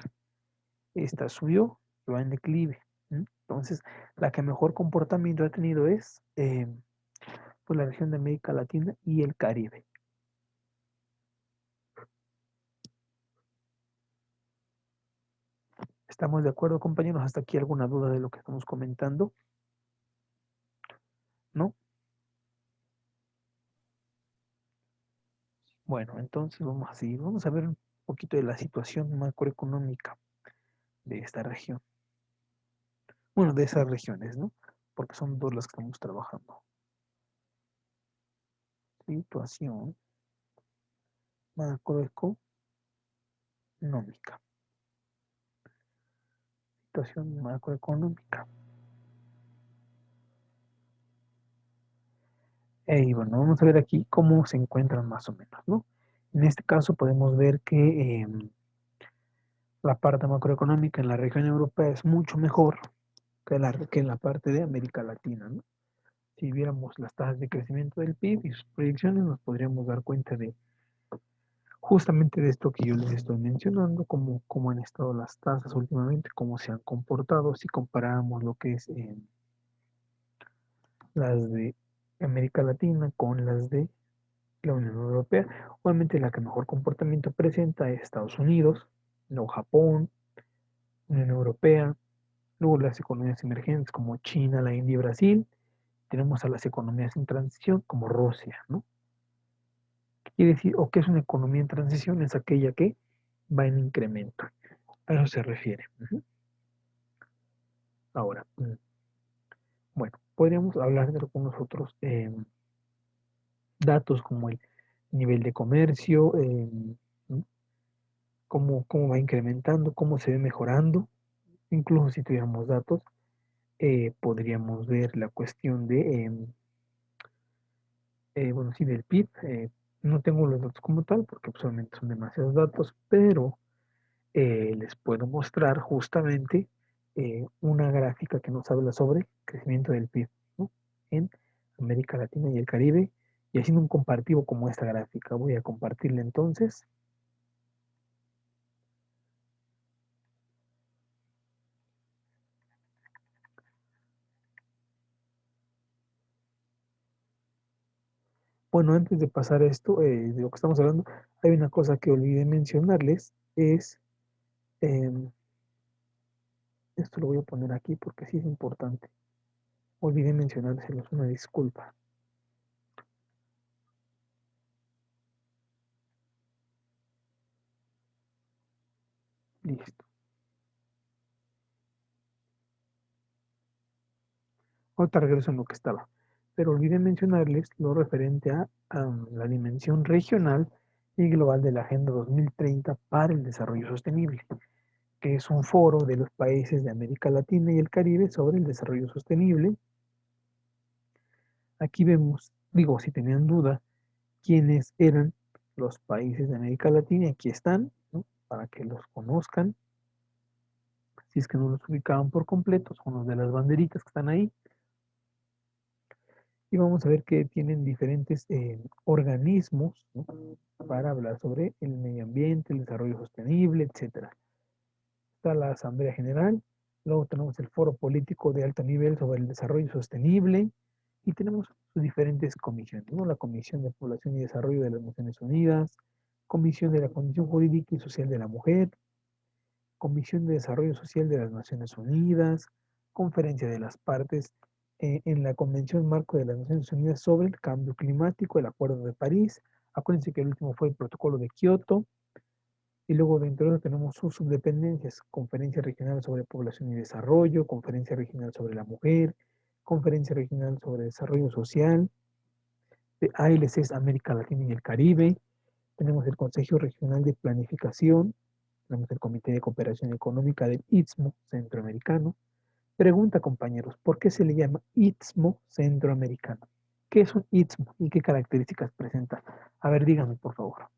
Esta subió y va en declive. Entonces, la que mejor comportamiento ha tenido es pues la región de América Latina y el Caribe. ¿Estamos de acuerdo, compañeros? ¿Hasta aquí alguna duda de lo que estamos comentando? ¿No? Bueno, entonces vamos a seguir. Vamos a ver un poquito de la situación macroeconómica de esta región. Bueno, de esas regiones, ¿no? Porque son dos las que estamos trabajando. Situación macroeconómica. Situación macroeconómica. Y bueno, vamos a ver aquí cómo se encuentran más o menos, ¿no? En este caso podemos ver que la parte macroeconómica en la región europea es mucho mejor que en la parte de América Latina, ¿no? Si viéramos las tasas de crecimiento del PIB y sus proyecciones, nos podríamos dar cuenta de justamente de esto que yo les estoy mencionando, cómo han estado las tasas últimamente, cómo se han comportado, si comparamos lo que es las de América Latina con las de la Unión Europea. Obviamente la que mejor comportamiento presenta es Estados Unidos, luego Japón, Unión Europea, luego las economías emergentes como China, la India y Brasil. Tenemos a las economías en transición como Rusia, ¿no? ¿Qué quiere decir? ¿O qué es una economía en transición? Es aquella que va en incremento. A eso se refiere. Ahora, bueno, podríamos hablar de algunos otros datos como el nivel de comercio, ¿no? Cómo va incrementando, cómo se ve mejorando. Incluso si tuviéramos datos, podríamos ver la cuestión de, bueno, sí, del PIB. No tengo los datos como tal, porque pues, solamente son demasiados datos, pero les puedo mostrar justamente una gráfica que nos habla sobre el crecimiento del PIB, ¿no? En América Latina y el Caribe, y haciendo un comparativo como esta gráfica. Voy a compartirla entonces. Bueno, antes de pasar a esto, de lo que estamos hablando, hay una cosa que olvidé mencionarles, es, em, esto lo voy a poner aquí porque sí es importante. Olvidé mencionárselos, una disculpa. Listo. Ahorita regreso en lo que estaba. Pero olvidé mencionarles lo referente a la dimensión regional y global de la Agenda 2030 para el Desarrollo Sostenible, que es un foro de los países de América Latina y el Caribe sobre el desarrollo sostenible. Aquí vemos, digo, si tenían duda, quiénes eran los países de América Latina, y aquí están, ¿no? Para que los conozcan, si es que no los ubicaban por completo, son los de las banderitas que están ahí. Y vamos a ver que tienen diferentes organismos, ¿no? Para hablar sobre el medio ambiente, el desarrollo sostenible, etcétera. Está la Asamblea General, luego tenemos el Foro Político de Alto Nivel sobre el Desarrollo Sostenible y tenemos sus diferentes comisiones, ¿no? La Comisión de Población y Desarrollo de las Naciones Unidas, Comisión de la Condición Jurídica y Social de la Mujer, Comisión de Desarrollo Social de las Naciones Unidas, Conferencia de las Partes en la Convención Marco de las Naciones Unidas sobre el Cambio Climático, el Acuerdo de París. Acuérdense que el último fue el Protocolo de Kioto. Y luego dentro de eso tenemos sus subdependencias, Conferencia Regional sobre Población y Desarrollo, Conferencia Regional sobre la Mujer, Conferencia Regional sobre Desarrollo Social, de ALC es América Latina y el Caribe, tenemos el Consejo Regional de Planificación, tenemos el Comité de Cooperación Económica del Istmo Centroamericano. Pregunta, compañeros, ¿por qué se le llama Istmo Centroamericano? ¿Qué es un Istmo y qué características presenta? A ver, díganme, por favor.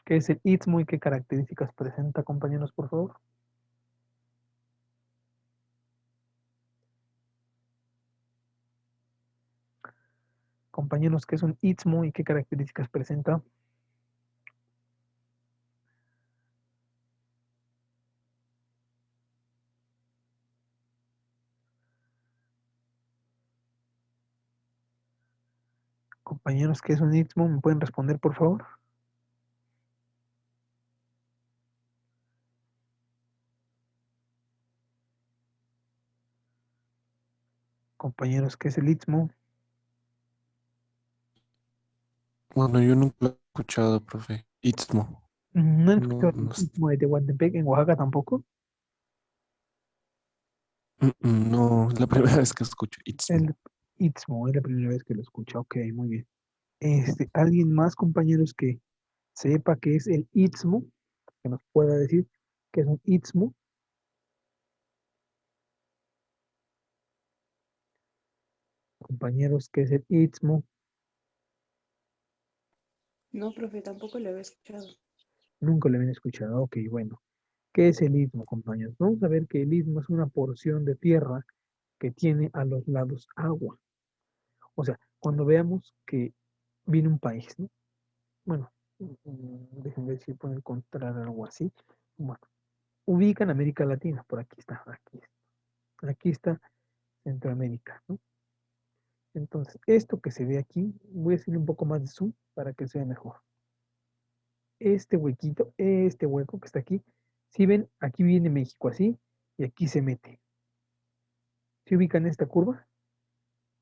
¿Qué es el Istmo y qué características presenta, compañeros, por favor? Compañeros, ¿qué es un Istmo y qué características presenta? Compañeros, ¿qué es un Istmo? ¿Me pueden responder, por favor? Compañeros, ¿qué es el Istmo? Bueno, yo nunca lo he escuchado, profe. Istmo. ¿No han No, escuchado el Istmo de Tehuantepec en Oaxaca tampoco? no, es la primera vez que escucho Istmo. El Istmo es la primera vez que lo escucho. Ok, muy bien. ¿Alguien más, compañeros, que sepa qué es el Istmo? Que nos pueda decir qué es un Istmo. Compañeros, ¿qué es el Istmo? No, profe, tampoco lo había escuchado. Nunca lo habían escuchado. Ok, bueno. ¿Qué es el Istmo, compañeros? Vamos a ver que el Istmo es una porción de tierra que tiene a los lados agua. O sea, cuando veamos que viene un país, ¿no? Bueno, déjenme ver si puedo encontrar algo así. Bueno, ubican América Latina, por aquí está Centroamérica, ¿no? Entonces, esto que se ve aquí, voy a hacerle un poco más de zoom para que se vea mejor. Este huequito, este hueco que está aquí, si ven, aquí viene México así, y aquí se mete. ¿Se ubican esta curva?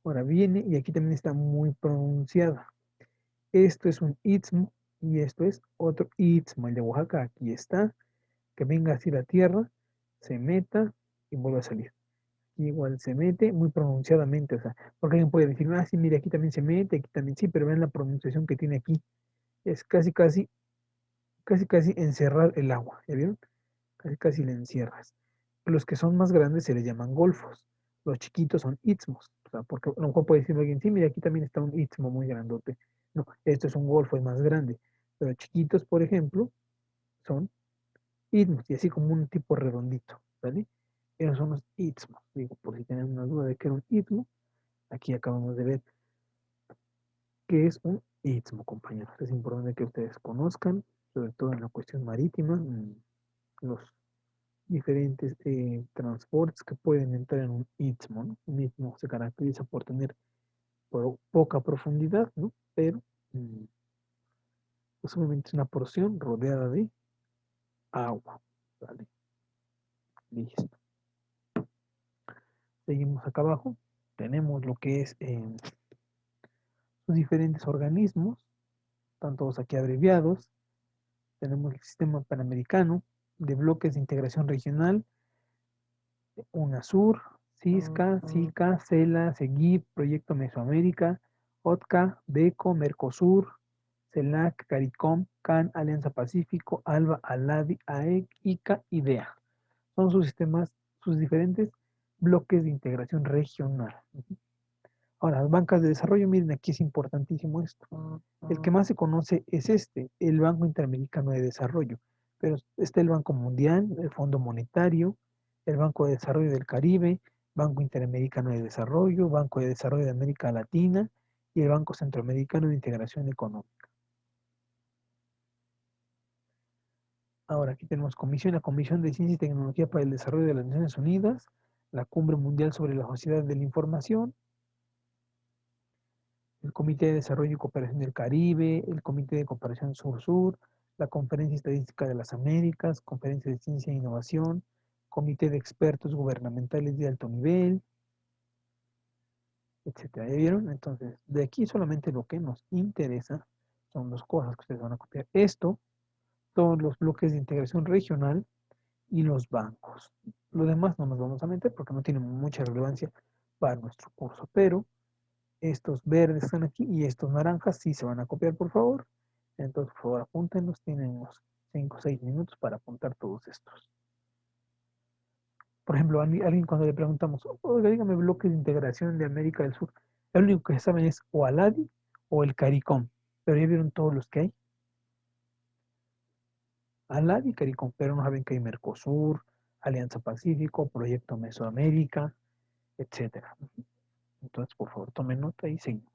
Ahora viene y aquí también está muy pronunciada. Esto es un istmo y esto es otro istmo. El de Oaxaca aquí está. Que venga así la tierra, se meta y vuelve a salir. Aquí igual se mete muy pronunciadamente. O sea, porque alguien puede decir, ah, sí, mire, aquí también se mete, aquí también sí, pero ven la pronunciación que tiene aquí. Es casi encerrar el agua. ¿Ya vieron? Casi le encierras. Los que son más grandes se les llaman golfos. Los chiquitos son istmos. O sea, porque a lo mejor puede decir alguien, sí, mira, aquí también está un istmo muy grandote. No, esto es un golfo, es más grande. Pero chiquitos, por ejemplo, son istmos, y así como un tipo redondito, ¿vale? Esos son los istmos. Digo, por si tienen una duda de qué era un istmo, aquí acabamos de ver qué es un istmo, compañeros. Es importante que ustedes conozcan, sobre todo en la cuestión marítima, los diferentes transportes que pueden entrar en un istmo, ¿no? Un istmo se caracteriza por tener poca profundidad, ¿no? Pero pues obviamente es una porción rodeada de agua, ¿vale? Listo. Seguimos acá abajo. Tenemos lo que es los diferentes organismos, están todos aquí abreviados. Tenemos el Sistema Panamericano de Bloques de Integración Regional, UNASUR, CISCA, SICA, CELA, CEGIP, Proyecto Mesoamérica, OTCA, DECO, Mercosur, CELAC, CARICOM, CAN, Alianza Pacífico, ALBA, ALADI, AEC, ICA y DEA. Son sus sistemas, sus diferentes bloques de integración regional. Ahora, las bancas de desarrollo, miren, aquí es importantísimo esto. El que más se conoce es el Banco Interamericano de Desarrollo, pero está el Banco Mundial, el Fondo Monetario, el Banco de Desarrollo del Caribe, Banco Interamericano de Desarrollo, Banco de Desarrollo de América Latina y el Banco Centroamericano de Integración Económica. Ahora, aquí tenemos la Comisión de Ciencia y Tecnología para el Desarrollo de las Naciones Unidas, la Cumbre Mundial sobre la Sociedad de la Información, el Comité de Desarrollo y Cooperación del Caribe, el Comité de Cooperación Sur-Sur, la Conferencia Estadística de las Américas, Conferencia de Ciencia e Innovación, Comité de Expertos Gubernamentales de Alto Nivel, etcétera. ¿Ya vieron? Entonces, de aquí solamente lo que nos interesa son dos cosas que ustedes van a copiar. Esto, todos los bloques de integración regional y los bancos. Lo demás no nos vamos a meter porque no tiene mucha relevancia para nuestro curso, pero estos verdes están aquí y estos naranjas sí se van a copiar, por favor. Entonces, por favor, apúntenlos. Tienen unos 5 o 6 minutos para apuntar todos estos. Por ejemplo, alguien cuando le preguntamos, oiga, dígame bloques de integración de América del Sur, lo único que saben es o ALADI o el CARICOM. Pero ya vieron todos los que hay. ALADI y CARICOM, pero no saben que hay Mercosur, Alianza Pacífico, Proyecto Mesoamérica, etcétera. Entonces, por favor, tomen nota y seguimos.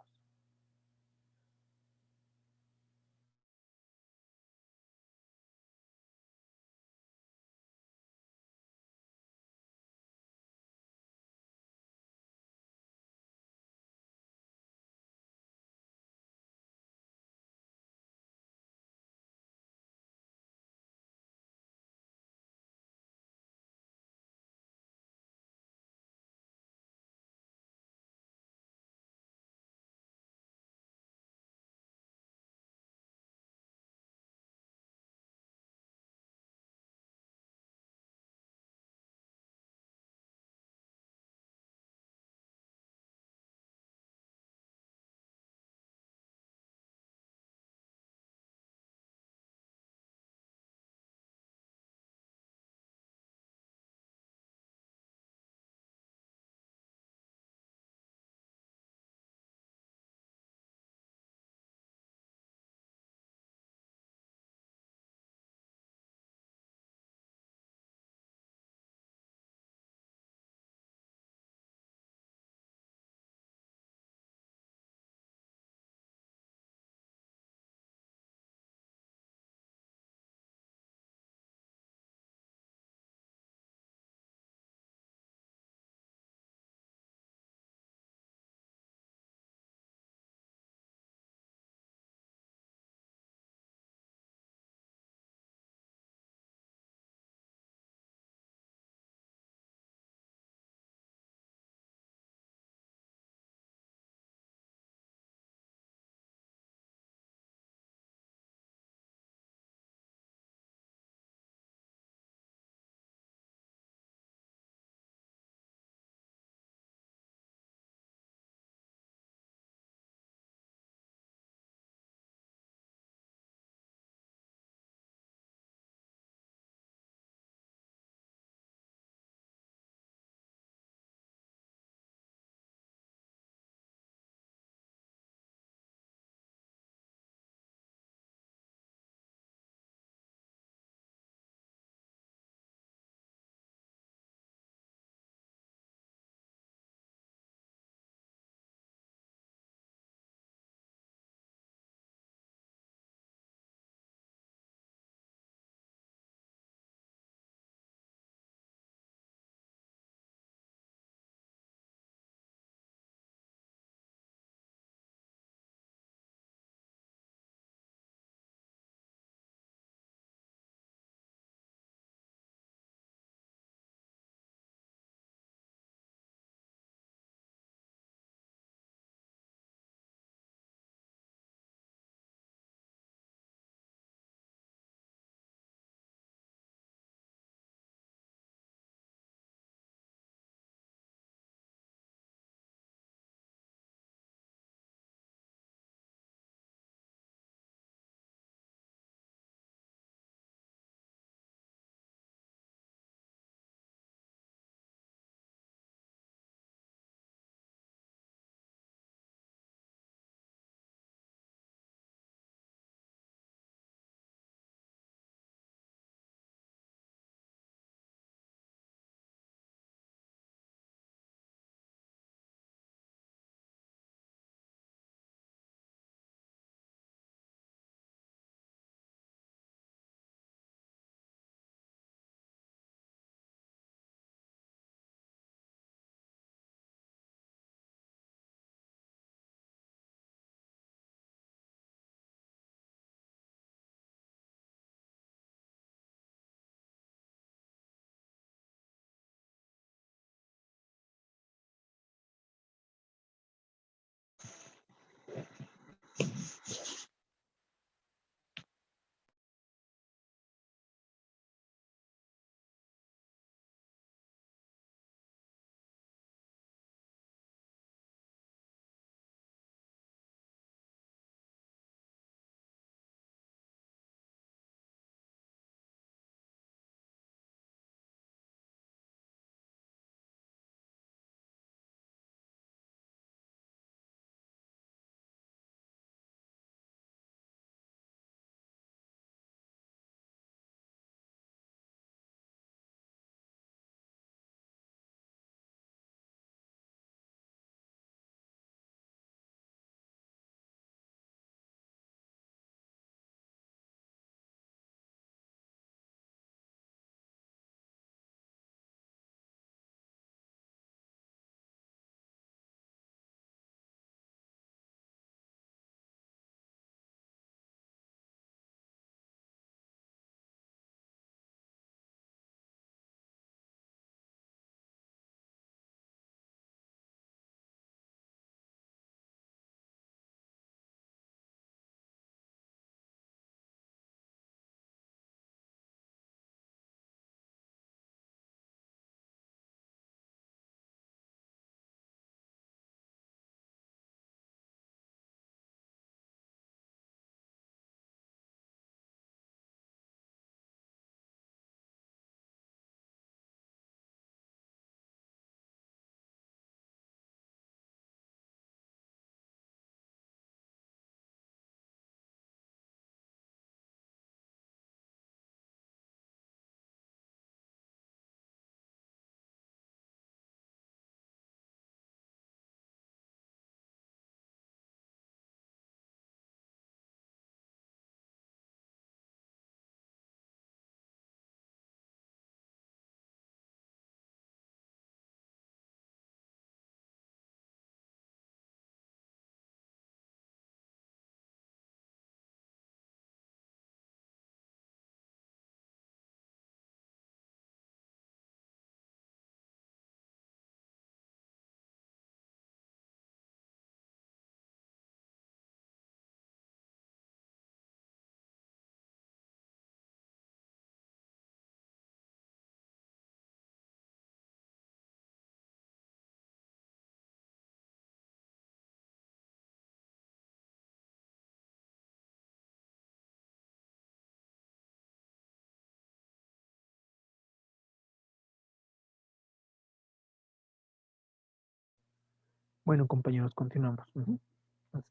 Bueno, compañeros, continuamos. Entonces,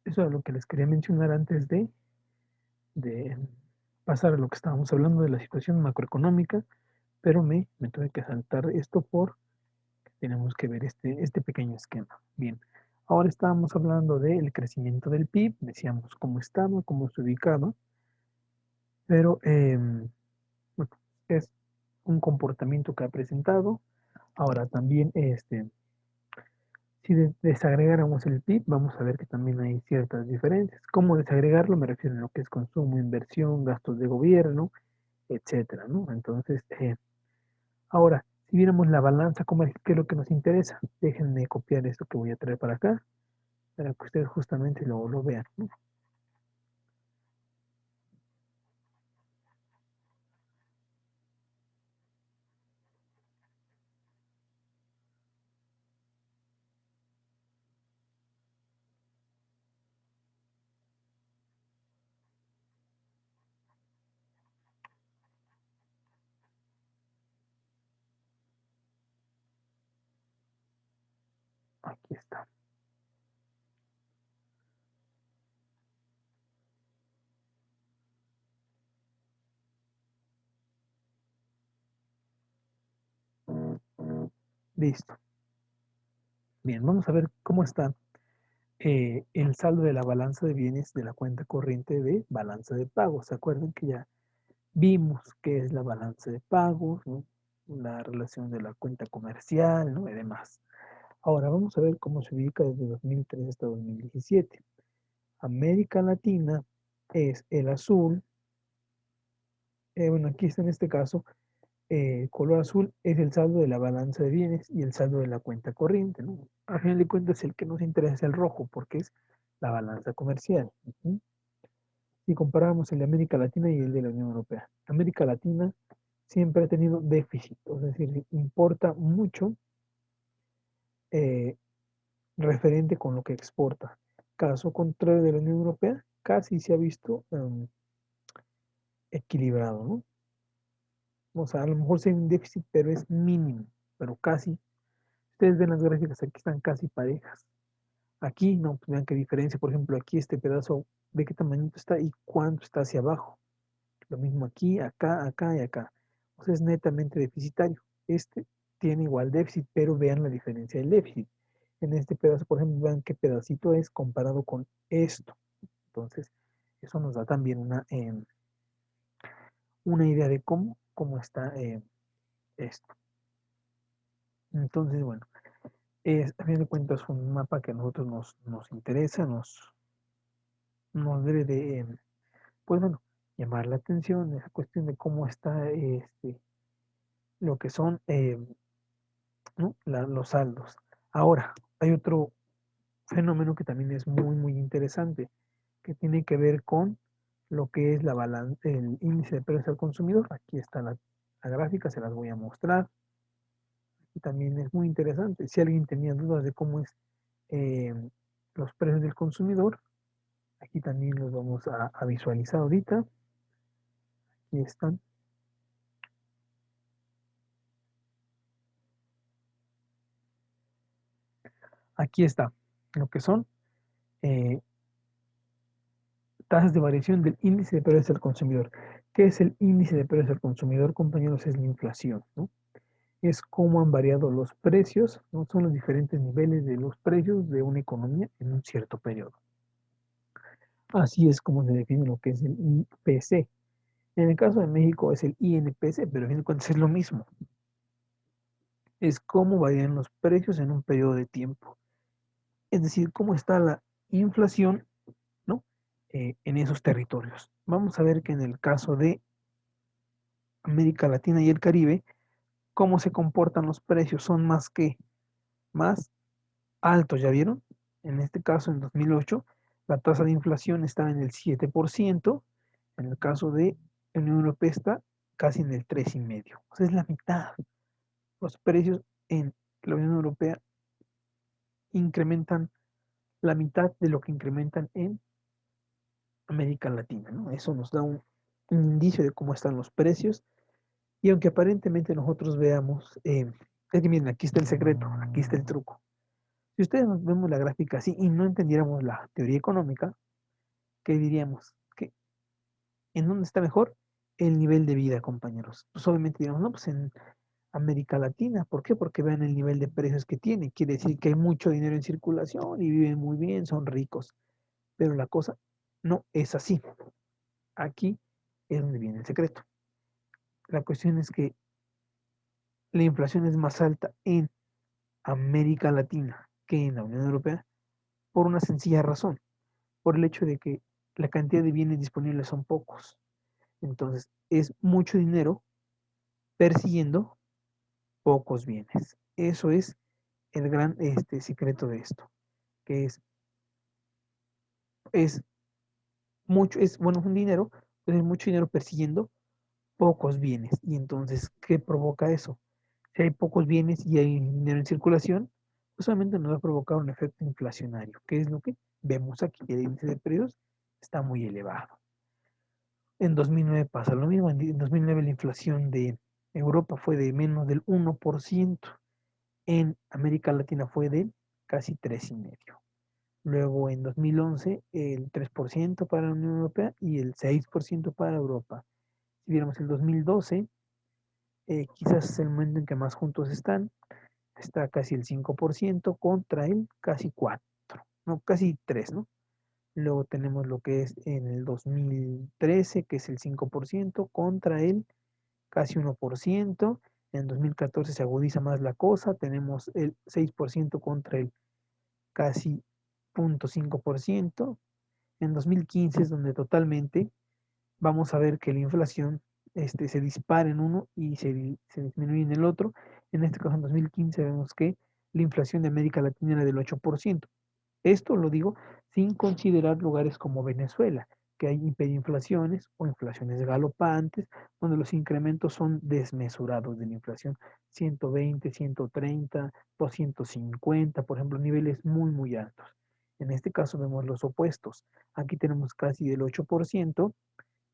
eso es lo que les quería mencionar antes de pasar a lo que estábamos hablando de la situación macroeconómica, pero me tuve que saltar esto por tenemos que ver este pequeño esquema. Bien, ahora estábamos hablando del crecimiento del PIB, decíamos cómo estaba, cómo se ubicaba, pero bueno, es un comportamiento que ha presentado. Ahora también, si desagregáramos el PIB, vamos a ver que también hay ciertas diferencias. ¿Cómo desagregarlo? Me refiero a lo que es consumo, inversión, gastos de gobierno, etcétera, ¿no? Entonces, ahora, si viéramos la balanza comercial, ¿qué es lo que nos interesa? Déjenme copiar esto que voy a traer para acá, para que ustedes justamente lo vean, ¿no? Aquí está. Listo. Bien, vamos a ver cómo está el saldo de la balanza de bienes de la cuenta corriente de balanza de pagos. ¿Se acuerdan que ya vimos qué es la balanza de pagos, ¿no? La relación de la cuenta comercial, ¿no? Y demás. Ahora vamos a ver cómo se ubica desde 2003 hasta 2017. América Latina es el azul. Bueno, aquí está en este caso, color azul es el saldo de la balanza de bienes y el saldo de la cuenta corriente, ¿no? A final de cuentas, el que nos interesa es el rojo porque es la balanza comercial. Si comparamos el de América Latina y el de la Unión Europea, América Latina siempre ha tenido déficit, es decir, importa mucho eh, referente con lo que exporta. Caso contrario de la Unión Europea, casi se ha visto equilibrado, ¿no? O sea, a lo mejor sí hay un déficit, pero es mínimo, pero casi. Ustedes ven las gráficas, aquí están casi parejas. Aquí, no, pues vean qué diferencia. Por ejemplo, aquí este pedazo, ve qué tamañito está y cuánto está hacia abajo. Lo mismo aquí, acá, acá y acá. O sea, es netamente deficitario. Este tiene igual déficit, pero vean la diferencia del déficit. En este pedazo, por ejemplo, vean qué pedacito es comparado con esto. Entonces, eso nos da también una idea de cómo está esto. Entonces, bueno, a fin de cuentas es un mapa que a nosotros nos interesa, nos debe de, pues bueno, llamar la atención, esa cuestión de cómo está lo que son ¿no? Los saldos. Ahora, hay otro fenómeno que también es muy, muy interesante, que tiene que ver con lo que es la balanza, el índice de precios al consumidor. Aquí está la gráfica, se las voy a mostrar. Y también es muy interesante. Si alguien tenía dudas de cómo es eh, los precios del consumidor, aquí también los vamos a visualizar ahorita. Aquí están. Aquí está lo que son eh, tasas de variación del índice de precios al consumidor. ¿Qué es el índice de precios al consumidor, compañeros? Es la inflación, ¿no? Es cómo han variado los precios, ¿no? Son los diferentes niveles de los precios de una economía en un cierto periodo. Así es como se define lo que es el IPC. En el caso de México es el INPC, pero a fin de cuentas es lo mismo. Es cómo varían los precios en un periodo de tiempo. Es decir, cómo está la inflación, ¿no? En esos territorios. Vamos a ver que en el caso de América Latina y el Caribe, cómo se comportan los precios son más altos, ¿ya vieron? En este caso, en 2008, la tasa de inflación estaba en el 7%, en el caso de la Unión Europea está casi en el 3,5%. O sea, es la mitad. Los precios en la Unión Europea incrementan la mitad de lo que incrementan en América Latina, ¿no? Eso nos da un indicio de cómo están los precios. Y aunque aparentemente nosotros veamos, es que miren, aquí está el secreto, aquí está el truco. Si ustedes nos vemos la gráfica así y no entendiéramos la teoría económica, ¿qué diríamos? ¿En dónde está mejor? El nivel de vida, compañeros. Pues obviamente diríamos, no, pues en América Latina. ¿Por qué? Porque vean el nivel de precios que tiene. Quiere decir que hay mucho dinero en circulación y viven muy bien, son ricos. Pero la cosa no es así. Aquí es donde viene el secreto. La cuestión es que la inflación es más alta en América Latina que en la Unión Europea por una sencilla razón, por el hecho de que la cantidad de bienes disponibles son pocos. Entonces, es mucho dinero persiguiendo pocos bienes. Eso es el gran secreto de esto, que es mucho, es bueno, un dinero, pero es mucho dinero persiguiendo pocos bienes. Y entonces, ¿qué provoca eso? Si hay pocos bienes y hay dinero en circulación, pues solamente nos va a provocar un efecto inflacionario, que es lo que vemos aquí. El índice de precios está muy elevado. En 2009 pasa lo mismo. En 2009 la inflación de Europa fue de menos del 1%. En América Latina fue de casi 3,5%. Luego en 2011 el 3% para la Unión Europea y el 6% para Europa. Si viéramos el 2012, quizás es el momento en que más juntos están. Está casi el 5% contra el casi 4%, no, casi 3%, ¿no? Luego tenemos lo que es en el 2013, que es el 5% contra el casi 1%. En 2014 se agudiza más la cosa, tenemos el 6% contra el casi 0,5%. En 2015 es donde totalmente vamos a ver que la inflación se dispara en uno y se disminuye en el otro. En este caso, en 2015 vemos que la inflación de América Latina era del 8%. Esto lo digo sin considerar lugares como Venezuela, que hay hiperinflaciones o inflaciones galopantes, donde los incrementos son desmesurados de la inflación, 120, 130, 250, por ejemplo, niveles muy, muy altos. En este caso vemos los opuestos. Aquí tenemos casi del 8%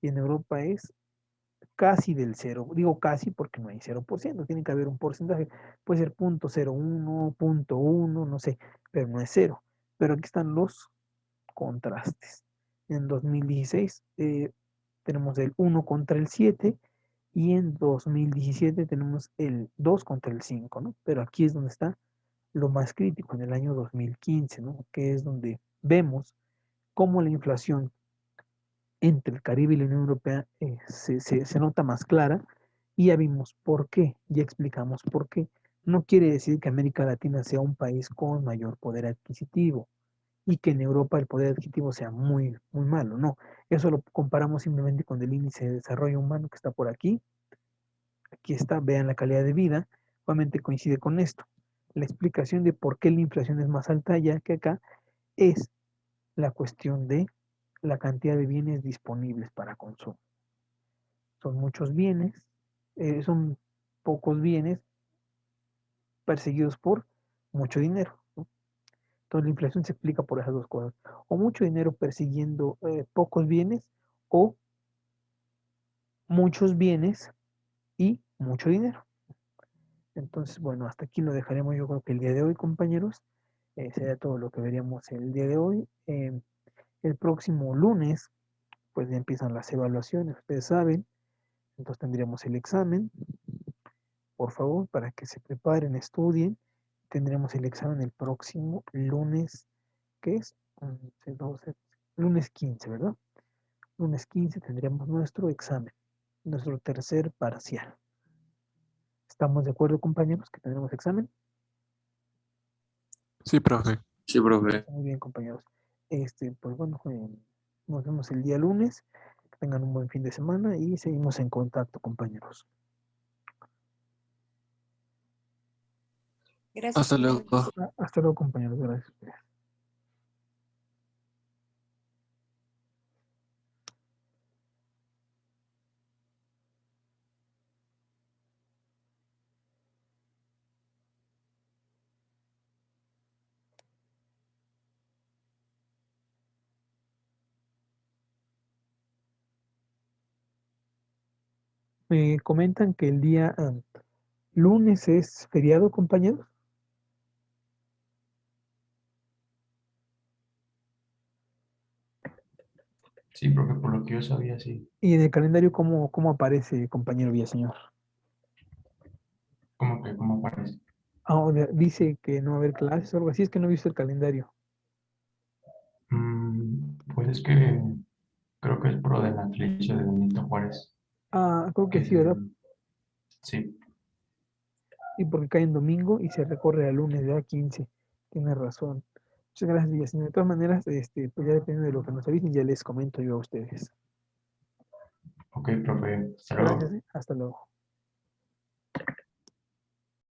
y en Europa es casi del cero. Digo casi porque no hay 0%, tiene que haber un porcentaje. Puede ser 0,01, 0,1, no sé, pero no es cero. Pero aquí están los contrastes. En 2016 tenemos el 1 contra el 7 y en 2017 tenemos el 2 contra el 5, ¿no? Pero aquí es donde está lo más crítico, en el año 2015, ¿no? Que es donde vemos cómo la inflación entre el Caribe y la Unión Europea se nota más clara y ya vimos por qué, ya explicamos por qué. No quiere decir que América Latina sea un país con mayor poder adquisitivo y que en Europa el poder adquisitivo sea muy, muy malo, no. Eso lo comparamos simplemente con el índice de desarrollo humano que está por aquí. Aquí está, vean la calidad de vida, obviamente coincide con esto. La explicación de por qué la inflación es más alta allá que acá es la cuestión de la cantidad de bienes disponibles para consumo. Son muchos bienes, son pocos bienes perseguidos por mucho dinero, ¿no? Entonces la inflación se explica por esas dos cosas. O mucho dinero persiguiendo pocos bienes o muchos bienes y mucho dinero. Entonces, bueno, hasta aquí lo dejaremos yo creo que el día de hoy, compañeros. Sería todo lo que veríamos el día de hoy. El próximo lunes, pues ya empiezan las evaluaciones, ustedes saben. Entonces tendríamos el examen, por favor, para que se preparen, estudien. Tendremos el examen el próximo lunes, ¿qué es? 11, 12, lunes 15, ¿verdad? Lunes 15 tendremos nuestro examen, nuestro tercer parcial. ¿Estamos de acuerdo, compañeros, que tendremos examen? Sí, profe. Sí, profe. Muy bien, compañeros. Pues bueno, nos vemos el día lunes. Que tengan un buen fin de semana y seguimos en contacto, compañeros. Gracias, Hasta luego. compañeros. Hasta luego, compañeros. Gracias. Me comentan que el día lunes es feriado, compañeros. Sí, profe, por lo que yo sabía, sí. Y en el calendario, ¿cómo aparece, compañero Villaseñor? ¿Cómo parece? Ah, dice que no va a haber clases o algo así, es que no he visto el calendario. Pues es que creo que es pro de la natalicio de Benito Juárez. Ah, creo que sí, ¿verdad? El, sí, Y porque cae en domingo y se recorre a lunes, ya 15. Tienes razón. Muchas gracias, Villaseñor. De todas maneras, pues ya dependiendo de lo que nos avisen, ya les comento yo a ustedes. ok, profe, hasta luego. Gracias, hasta luego.